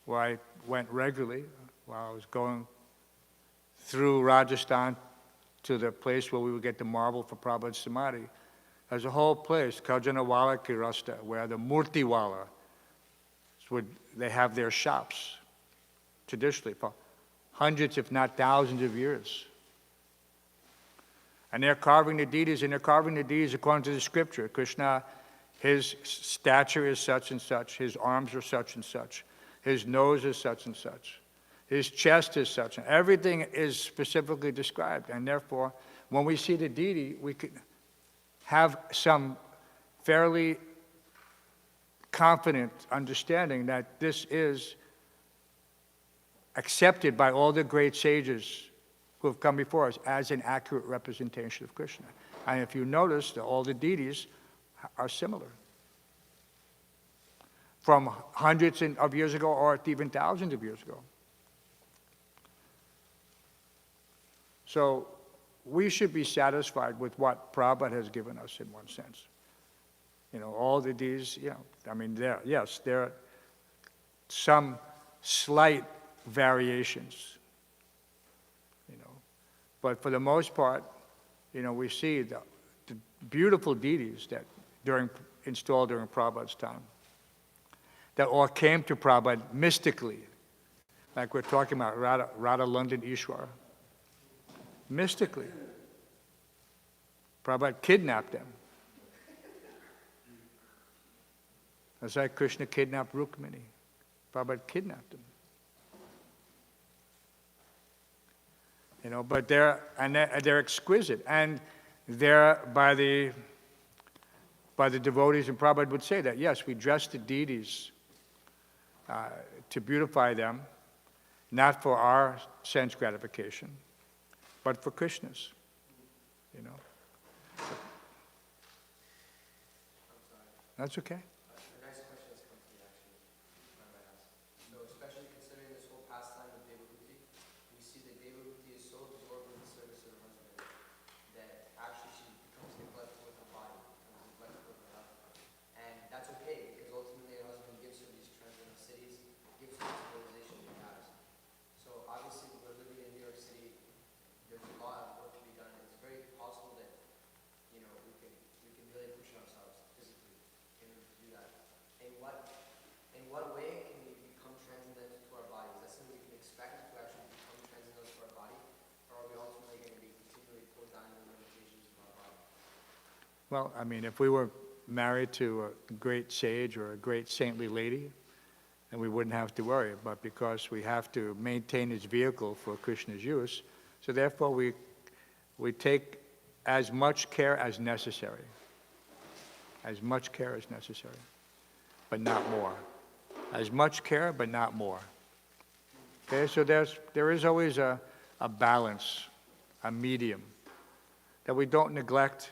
where I went regularly while I was going through Rajasthan to the place where we would get the marble for Prabhupada's Samadhi, there's a whole place, Kajanawala Ki Rasta, where the Murtiwala, they have their shops, traditionally, for hundreds, if not thousands of years. And they're carving the deities, and they're carving the deities according to the scripture. Krishna, his stature is such and such, his arms are such and such, his nose is such and such, his chest is such, and everything is specifically described. And therefore, when we see the deity, we can have some fairly confident understanding that this is accepted by all the great sages who have come before us as an accurate representation of Krishna. And if you notice, that all the deities are similar. From hundreds of years ago or even thousands of years ago. So we should be satisfied with what Prabhupada has given us in one sense. You know, all the deities, you know, I mean, there are some slight variations, you know. But for the most part, you know, we see the beautiful deities that installed during Prabhupada's time, that all came to Prabhupada mystically, like we're talking about Radha London Ishwar. Mystically. Prabhupada kidnapped them. That's like Krishna kidnapped Rukmini. Prabhupada kidnapped them. You know, but they're exquisite, and they're by the devotees, and Prabhupada would say that, yes, we dress the deities to beautify them, not for our sense gratification, but for Krishna's, you know. That's okay. A nice question has come to me, actually, if I might ask. So, especially considering this whole pastime of Devahuti, we see that Devahuti is so absorbed in the service of her husband that actually she becomes neglectful with her body, becomes neglectful with her health. And that's okay, because ultimately her husband gives her these transcendental cities, gives her the civilization he has. So, obviously, we're living in New York City. There's a lot of work to be done. It's very possible that, you know, we can really push ourselves physically in order to do that. In what way can we become transcendental to our body? Is that something we can expect to actually become transcendental to our body? Or are we ultimately going to be continually pulled down into the Well, I mean, if we were married to a great sage or a great saintly lady, then we wouldn't have to worry. But because we have to maintain his vehicle for Krishna's use, so therefore we take as much care as necessary. As much care as necessary, but not more. As much care, but not more. Okay, so there is always a balance, a medium, that we don't neglect.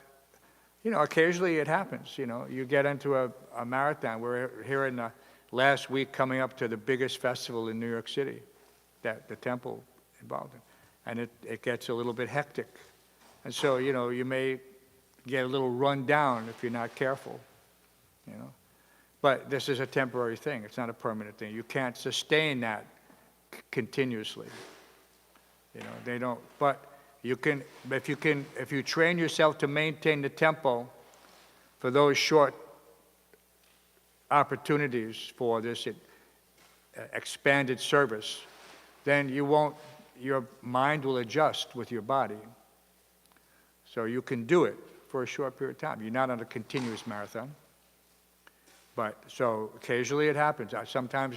You know, occasionally it happens, you know. You get into a marathon. We're here in the last week coming up to the biggest festival in New York City that the temple involved in. And it gets a little bit hectic. And so, you know, you may get a little run down if you're not careful, you know. But this is a temporary thing. It's not a permanent thing. You can't sustain that continuously. You know, they don't, but you can, if you train yourself to maintain the tempo for those short opportunities for this expanded service, then your mind will adjust with your body. So you can do it for a short period of time. You're not on a continuous marathon. But so occasionally it happens. Sometimes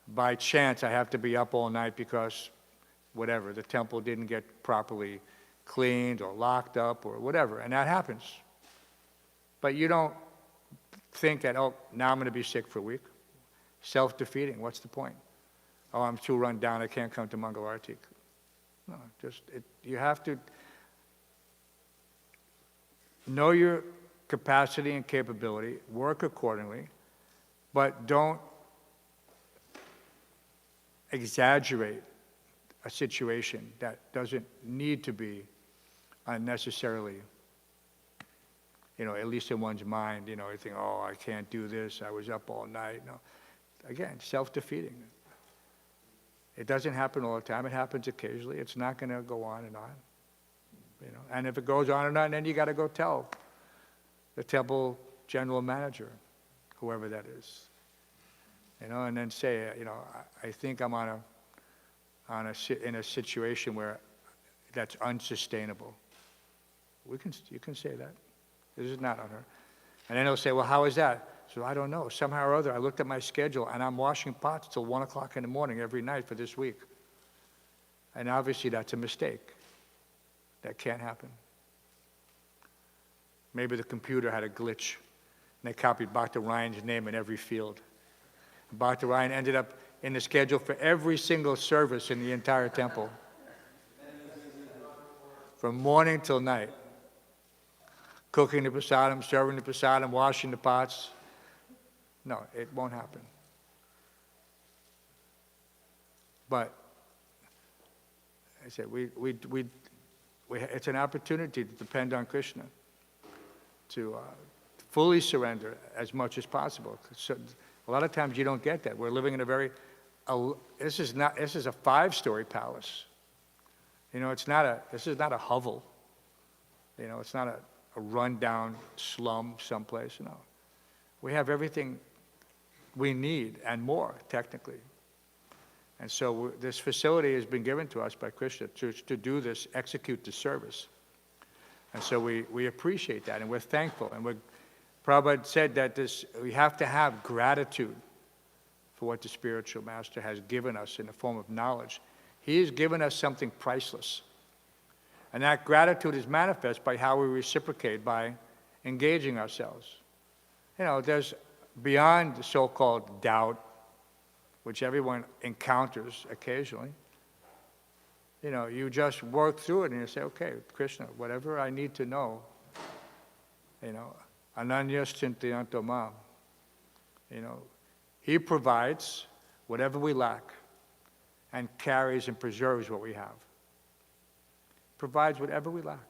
by chance I have to be up all night because whatever, the temple didn't get properly cleaned or locked up or whatever, and that happens. But you don't think that, oh, now I'm going to be sick for a week. Self-defeating, what's the point? Oh, I'm too run down, I can't come to Mangalarti. No, you have to know your capacity and capability, work accordingly, but don't exaggerate a situation that doesn't need to be unnecessarily, you know, at least in one's mind, you know, you think, oh, I can't do this, I was up all night. No. Again, self-defeating. It doesn't happen all the time. It happens occasionally. It's not going to go on and on. You know, and if it goes on and on, then you got to go tell the temple general manager, whoever that is, you know, and then say, you know, I think I'm in a situation where that's unsustainable. You can say that. This is not on her. And then he'll say, well, how is that? So I don't know. Somehow or other, I looked at my schedule, and I'm washing pots till 1 o'clock in the morning every night for this week. And obviously that's a mistake. That can't happen. Maybe the computer had a glitch, and they copied Bhakta Ryan's name in every field. Bhakta Ryan ended up in the schedule for every single service in the entire temple. From morning till night. Cooking the prasadam, serving the prasadam, washing the pots. No, it won't happen. But I said, it's an opportunity to depend on Krishna, to fully surrender as much as possible. So a lot of times you don't get that. We're living in this is a 5-story palace. You know, this is not a hovel. You know, it's not a run-down slum someplace. No. We have everything we need and more, technically. And so this facility has been given to us by Krishna to do this, execute the service. And so we appreciate that, and we're thankful. And Prabhupada said that we have to have gratitude for what the spiritual master has given us in the form of knowledge. He has given us something priceless. And that gratitude is manifest by how we reciprocate, by engaging ourselves. You know, there's beyond the so-called doubt, which everyone encounters occasionally. You know, you just work through it and you say, okay, Krishna, whatever I need to know, you know, ananyas chintayanto mam. You know, he provides whatever we lack and carries and preserves what we have. Provides whatever we lack.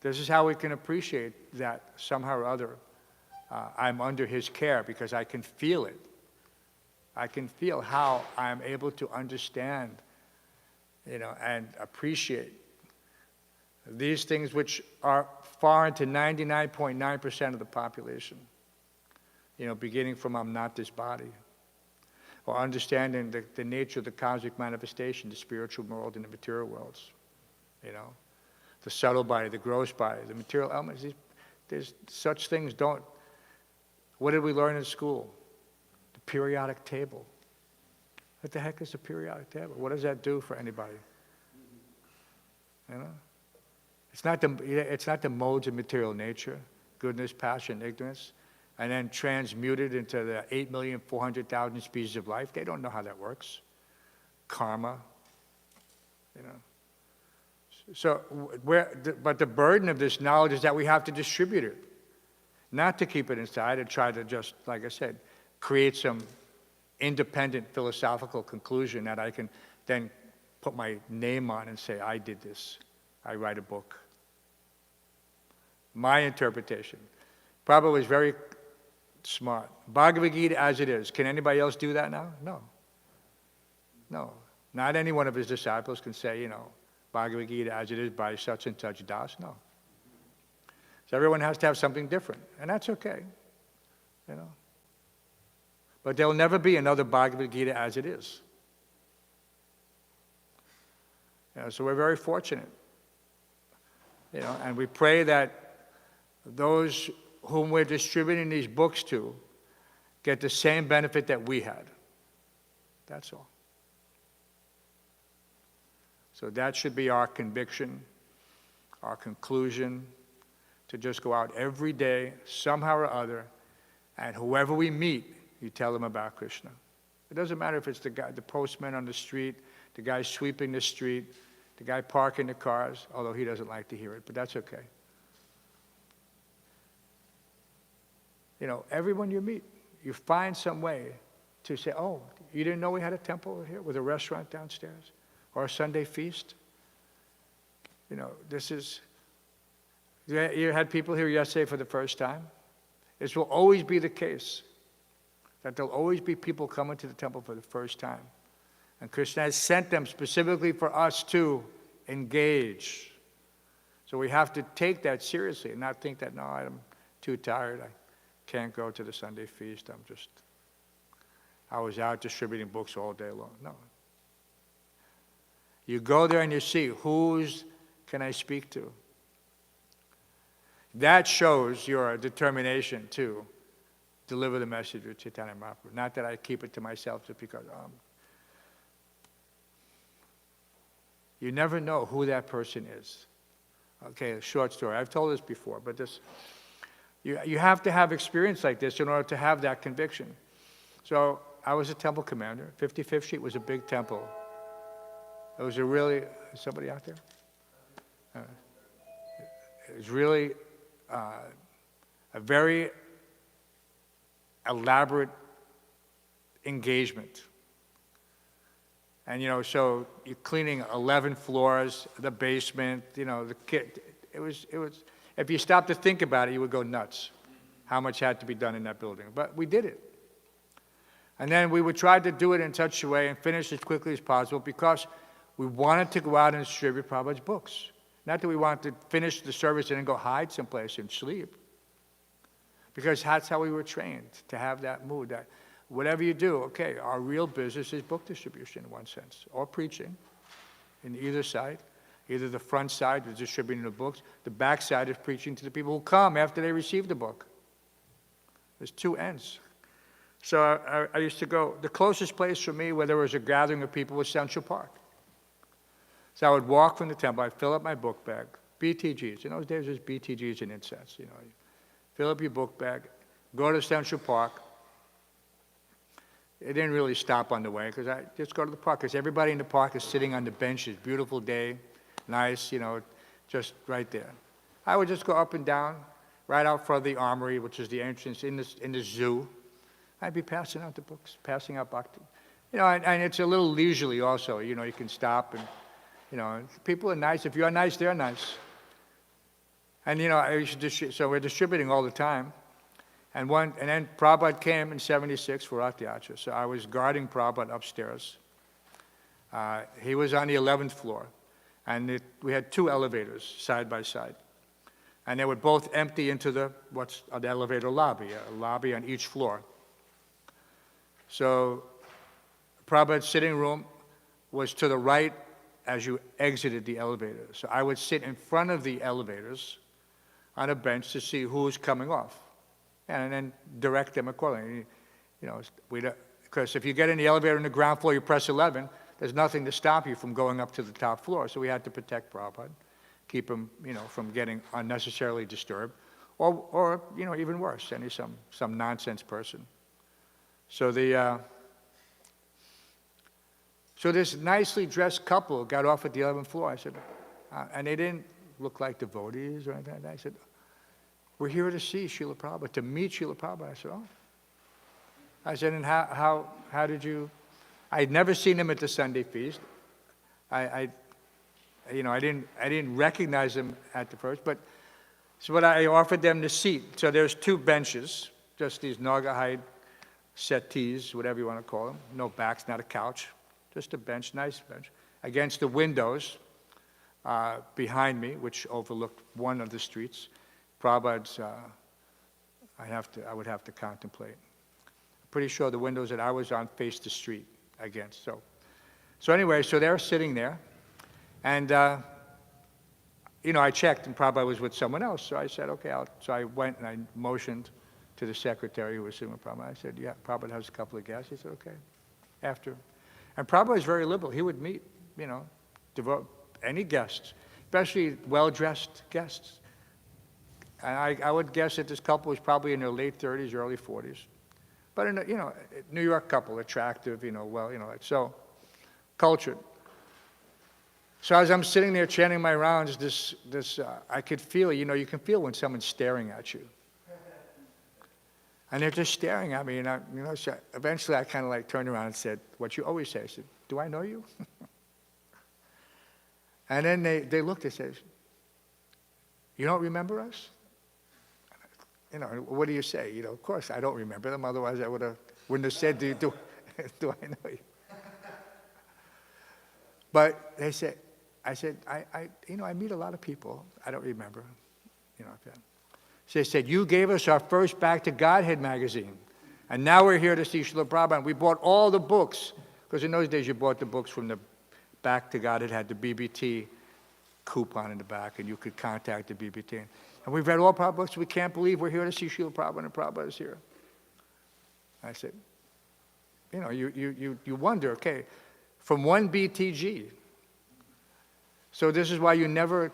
This is how we can appreciate that somehow or other I'm under his care, because I can feel it. I can feel how I'm able to understand, you know, and appreciate these things which are foreign to 99.9% of the population. You know, beginning from I'm not this body, or understanding the nature of the cosmic manifestation, the spiritual world and the material worlds. You know, the subtle body, the gross body, the material elements. There's such things don't. What did we learn in school? The periodic table. What the heck is a periodic table? What does that do for anybody? You know? It's not the modes of material nature, goodness, passion, ignorance, and then transmuted into the 8,400,000 species of life. They don't know how that works. Karma, you know. So, but the burden of this knowledge is that we have to distribute it, not to keep it inside and try to just, like I said, create some independent philosophical conclusion that I can then put my name on and say, I did this. I write a book. My interpretation. Prabhupada was very smart. Bhagavad Gita as it is. Can anybody else do that now? No. No. Not any one of his disciples can say, you know, Bhagavad Gita as it is by such and such das. No. So everyone has to have something different. And that's okay. You know. But there will never be another Bhagavad Gita as it is. You know, so we're very fortunate. You know, and we pray that those whom we're distributing these books to get the same benefit that we had. That's all. So that should be our conviction, our conclusion, to just go out every day, somehow or other, and whoever we meet, you tell them about Krishna. It doesn't matter if it's the guy, the postman on the street, the guy sweeping the street, the guy parking the cars, although he doesn't like to hear it, but that's okay. You know, everyone you meet, you find some way to say, oh, you didn't know we had a temple over here with a restaurant downstairs or a Sunday feast? You know, this is, you had people here yesterday for the first time. This will always be the case, that there'll always be people coming to the temple for the first time. And Krishna has sent them specifically for us to engage. So we have to take that seriously and not think that, no, I'm too tired. I can't go to the Sunday feast. I was out distributing books all day long. No. You go there and you see, whose can I speak to? That shows your determination to deliver the message of Chaitanya Mahaprabhu. Not that I keep it to myself just because, you never know who that person is. Okay, a short story. I've told this before, but this, you have to have experience like this in order to have that conviction. So I was a temple commander. 55th Street was a big temple. It was a really, is somebody out there? It was really a very elaborate engagement. And, you know, so you're cleaning 11 floors, the basement, you know, the kit. It was, if you stopped to think about it, you would go nuts, how much had to be done in that building. But we did it. And then we would try to do it in such a way and finish as quickly as possible because we wanted to go out and distribute Prabhupada's books. Not that we wanted to finish the service and then go hide someplace and sleep. Because that's how we were trained, to have that mood, that whatever you do, okay, our real business is book distribution in one sense, or preaching in either side. Either the front side is distributing the books, the back side is preaching to the people who come after they receive the book. There's two ends. So I used to go, the closest place for me where there was a gathering of people was Central Park. So I would walk from the temple, I'd fill up my book bag, BTGs. In those days, there's BTGs and incense, you know. You fill up your book bag, go to Central Park. It didn't really stop on the way, because I just go to the park, because everybody in the park is sitting on the benches, beautiful day, nice, you know, just right there. I would just go up and down, right out front of the armory, which is the entrance in the zoo. I'd be passing out the books, passing out bhakti. You know, and it's a little leisurely also, you know, you can stop and, you know, people are nice. If you're nice, they're nice. And, you know, so we're distributing all the time. And then Prabhupada came in 76 for Rath Yatra. So I was guarding Prabhupada upstairs. He was on the 11th floor. And we had two elevators side by side. And they would both empty into the elevator lobby, a lobby on each floor. So Prabhupada's sitting room was to the right as you exited the elevator. So I would sit in front of the elevators on a bench to see who's coming off, and then direct them accordingly. You know, because if you get in the elevator on the ground floor, you press 11, there's nothing to stop you from going up to the top floor. So we had to protect Prabhupada, keep him, you know, from getting unnecessarily disturbed, or you know, even worse, some nonsense person. So so this nicely dressed couple got off at the 11th floor. I said, and they didn't look like devotees or anything like that. I said, we're here to see Srila Prabhupada, to meet Srila Prabhupada. I said, oh. I said, and how did you? I had never seen him at the Sunday feast. I didn't recognize him at the first, but I offered them the seat. So there's two benches, just these Naga-hide settees, whatever you want to call them. No backs, not a couch, just a bench, nice bench, against the windows behind me, which overlooked one of the streets. Prabhupada's, I would have to contemplate. Pretty sure the windows that I was on faced the street against. So anyway, so they're sitting there, and you know, I checked, and Prabhupada was with someone else. So I said, okay. So I went and I motioned to the secretary who was sitting with Prabhupada. I said, yeah, Prabhupada has a couple of guests. He said, okay. After, and Prabhupada was very liberal. He would meet, you know, devote any guests, especially well-dressed guests. And I would guess that this couple was probably in their late 30s, early 40s. But, you know, New York couple, attractive, you know, well, you know, so cultured. So as I'm sitting there chanting my rounds, I could feel, you know, you can feel when someone's staring at you. And they're just staring at me, and you know, so eventually I kind of like turned around and said, what you always say. I said, do I know you? And then they looked, they said, you don't remember us? You know, what do you say? You know, of course I don't remember them, otherwise I wouldn't have said, do I know you? But I said, you know, I meet a lot of people. I don't remember, you know. So they said, you gave us our first Back to Godhead magazine, and now we're here to see Srila Prabhupada. And we bought all the books, because in those days you bought the books from the Back to Godhead, had the BBT coupon in the back, and you could contact the BBT. And we've read all Prabhupada books. We can't believe we're here to see Srila Prabhupada, and Prabhupada is here. I said, you know, you wonder, okay, from one BTG. So this is why you never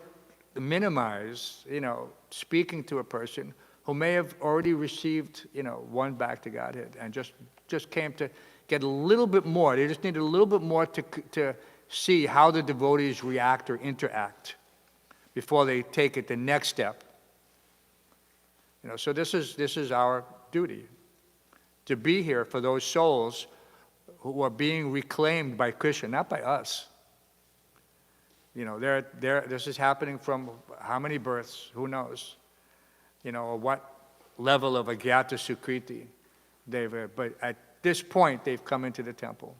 minimize, you know, speaking to a person who may have already received, you know, one Back to Godhead and just came to get a little bit more. They just needed a little bit more to see how the devotees react or interact before they take it the next step. You know, so this is our duty, to be here for those souls who are being reclaimed by Krishna, not by us. You know, this is happening from how many births, who knows? You know, or what level of Agyata Sukriti but at this point they've come into the temple.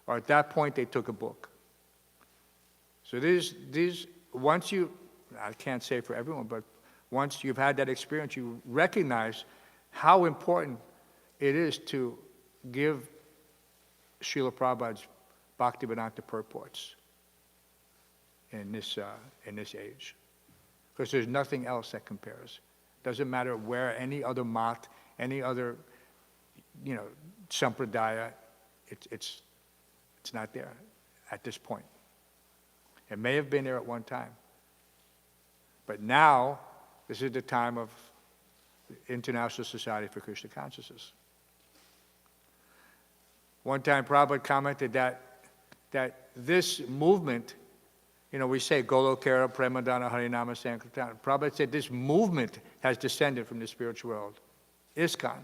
Or at that point they took a book. So these once you, I can't say for everyone, but once you've had that experience, you recognize how important it is to give Srila Prabhupada's Bhaktivedanta purports in this age. Because there's nothing else that compares. Doesn't matter where any other mat, any other, you know, sampradaya, it's not there at this point. It may have been there at one time. But now, this is the time of the International Society for Krishna Consciousness. One time Prabhupada commented that this movement, you know, we say Golokara, Premadana, Harinama, Sankirtana. Prabhupada said this movement has descended from the spiritual world. ISKCON.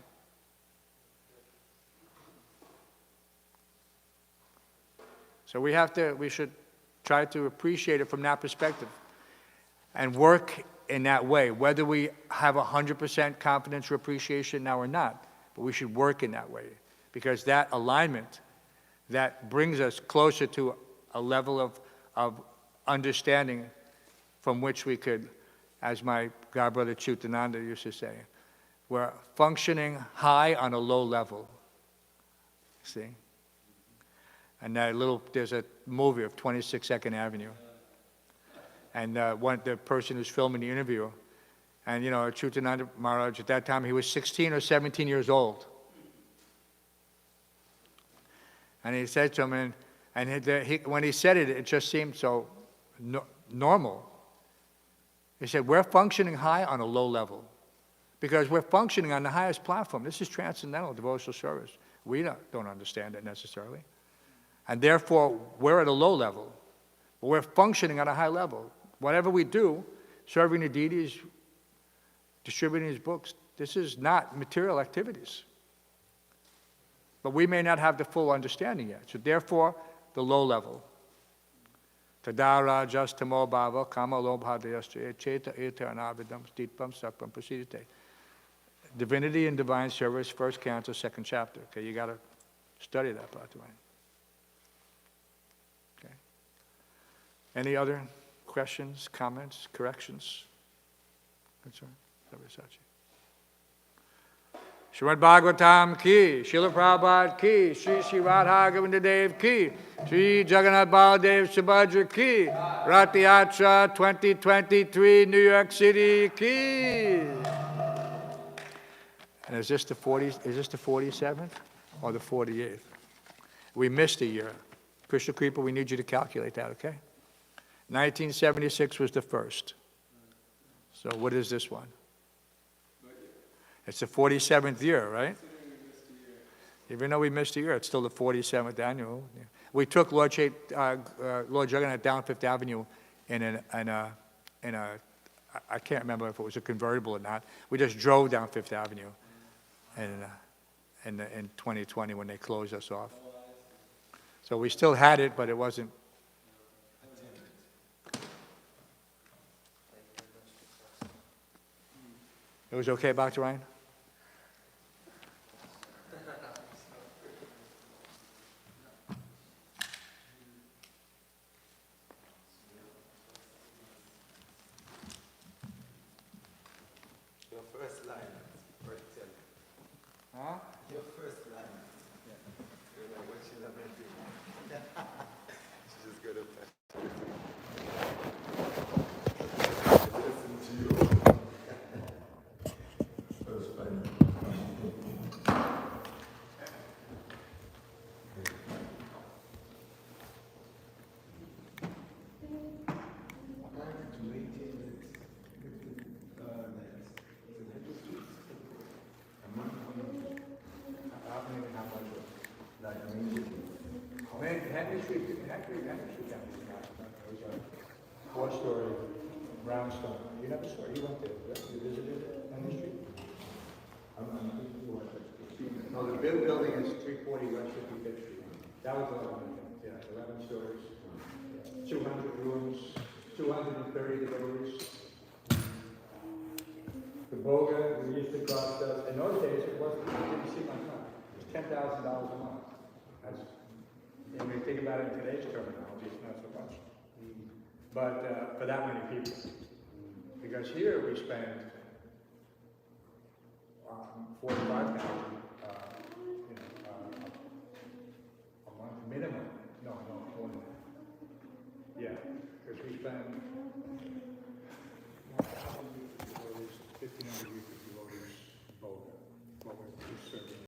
So we should try to appreciate it from that perspective and work in that way, whether we have 100% confidence or appreciation now or not, but we should work in that way, because that alignment, that brings us closer to a level of understanding from which we could, as my godbrother Chutananda used to say, we're functioning high on a low level. See? And there's a movie of 26 Second Avenue. And the person who's filming the interview And, Chutananda Maharaj, at that time, he was 16 or 17 years old. And he said to him, when he said it, it just seemed so normal. He said, we're functioning high on a low level because we're functioning on the highest platform. This is transcendental devotional service. We don't understand it necessarily. And therefore, we're at a low level. But we're functioning at a high level. Whatever we do, serving the deities, distributing his books, this is not material activities. But we may not have the full understanding yet. So therefore, the low level. Tadara justamo bhava kama lobhadayasya cheta eta anavidam stipam sapam prasidite. Divinity and Divine Service, first canto, second chapter. Okay, you got to study that part, right? Okay. Any other questions, comments, corrections? Concern? Srimad Bhāgavatam ki, Srila Prabhupada ki, Sri Radha Govinda Dev ki, Sri Jagannath Baladev Subhadra ki, Rath Yatra 2023 New York City ki. And is this the 47th or the 48th? We missed a year. Krishna Kripa, we need you to calculate that, okay? 1976 was the first. So what is this one? It's the 47th year, right? Even though we missed a year, it's still the 47th annual. We took Lord Jagannath down Fifth Avenue in a I can't remember if it was a convertible or not. We just drove down Fifth Avenue in 2020 when they closed us off. So we still had it, but it wasn't. It was okay, Dr. Ryan? Your first line, Huh? Your first line. Yeah. You're like, what should I do? She's just good at that. Listen to you. That was funny. Henry Street, four-story brownstone. You never saw it. You went there. You visited Henry Street? No, the big building is 340 West 55th Street. That was the one. Yeah, 11 stories. 200 rooms, 230 devotees. The Boga, we used to cost us, in those days, it didn't seem like much. It was $10,000 a month. When we think about it in today's terminology, it's not so much. But for that many people. Because here we spend $45,000 a month minimum. No, more than that. Yeah, because we spend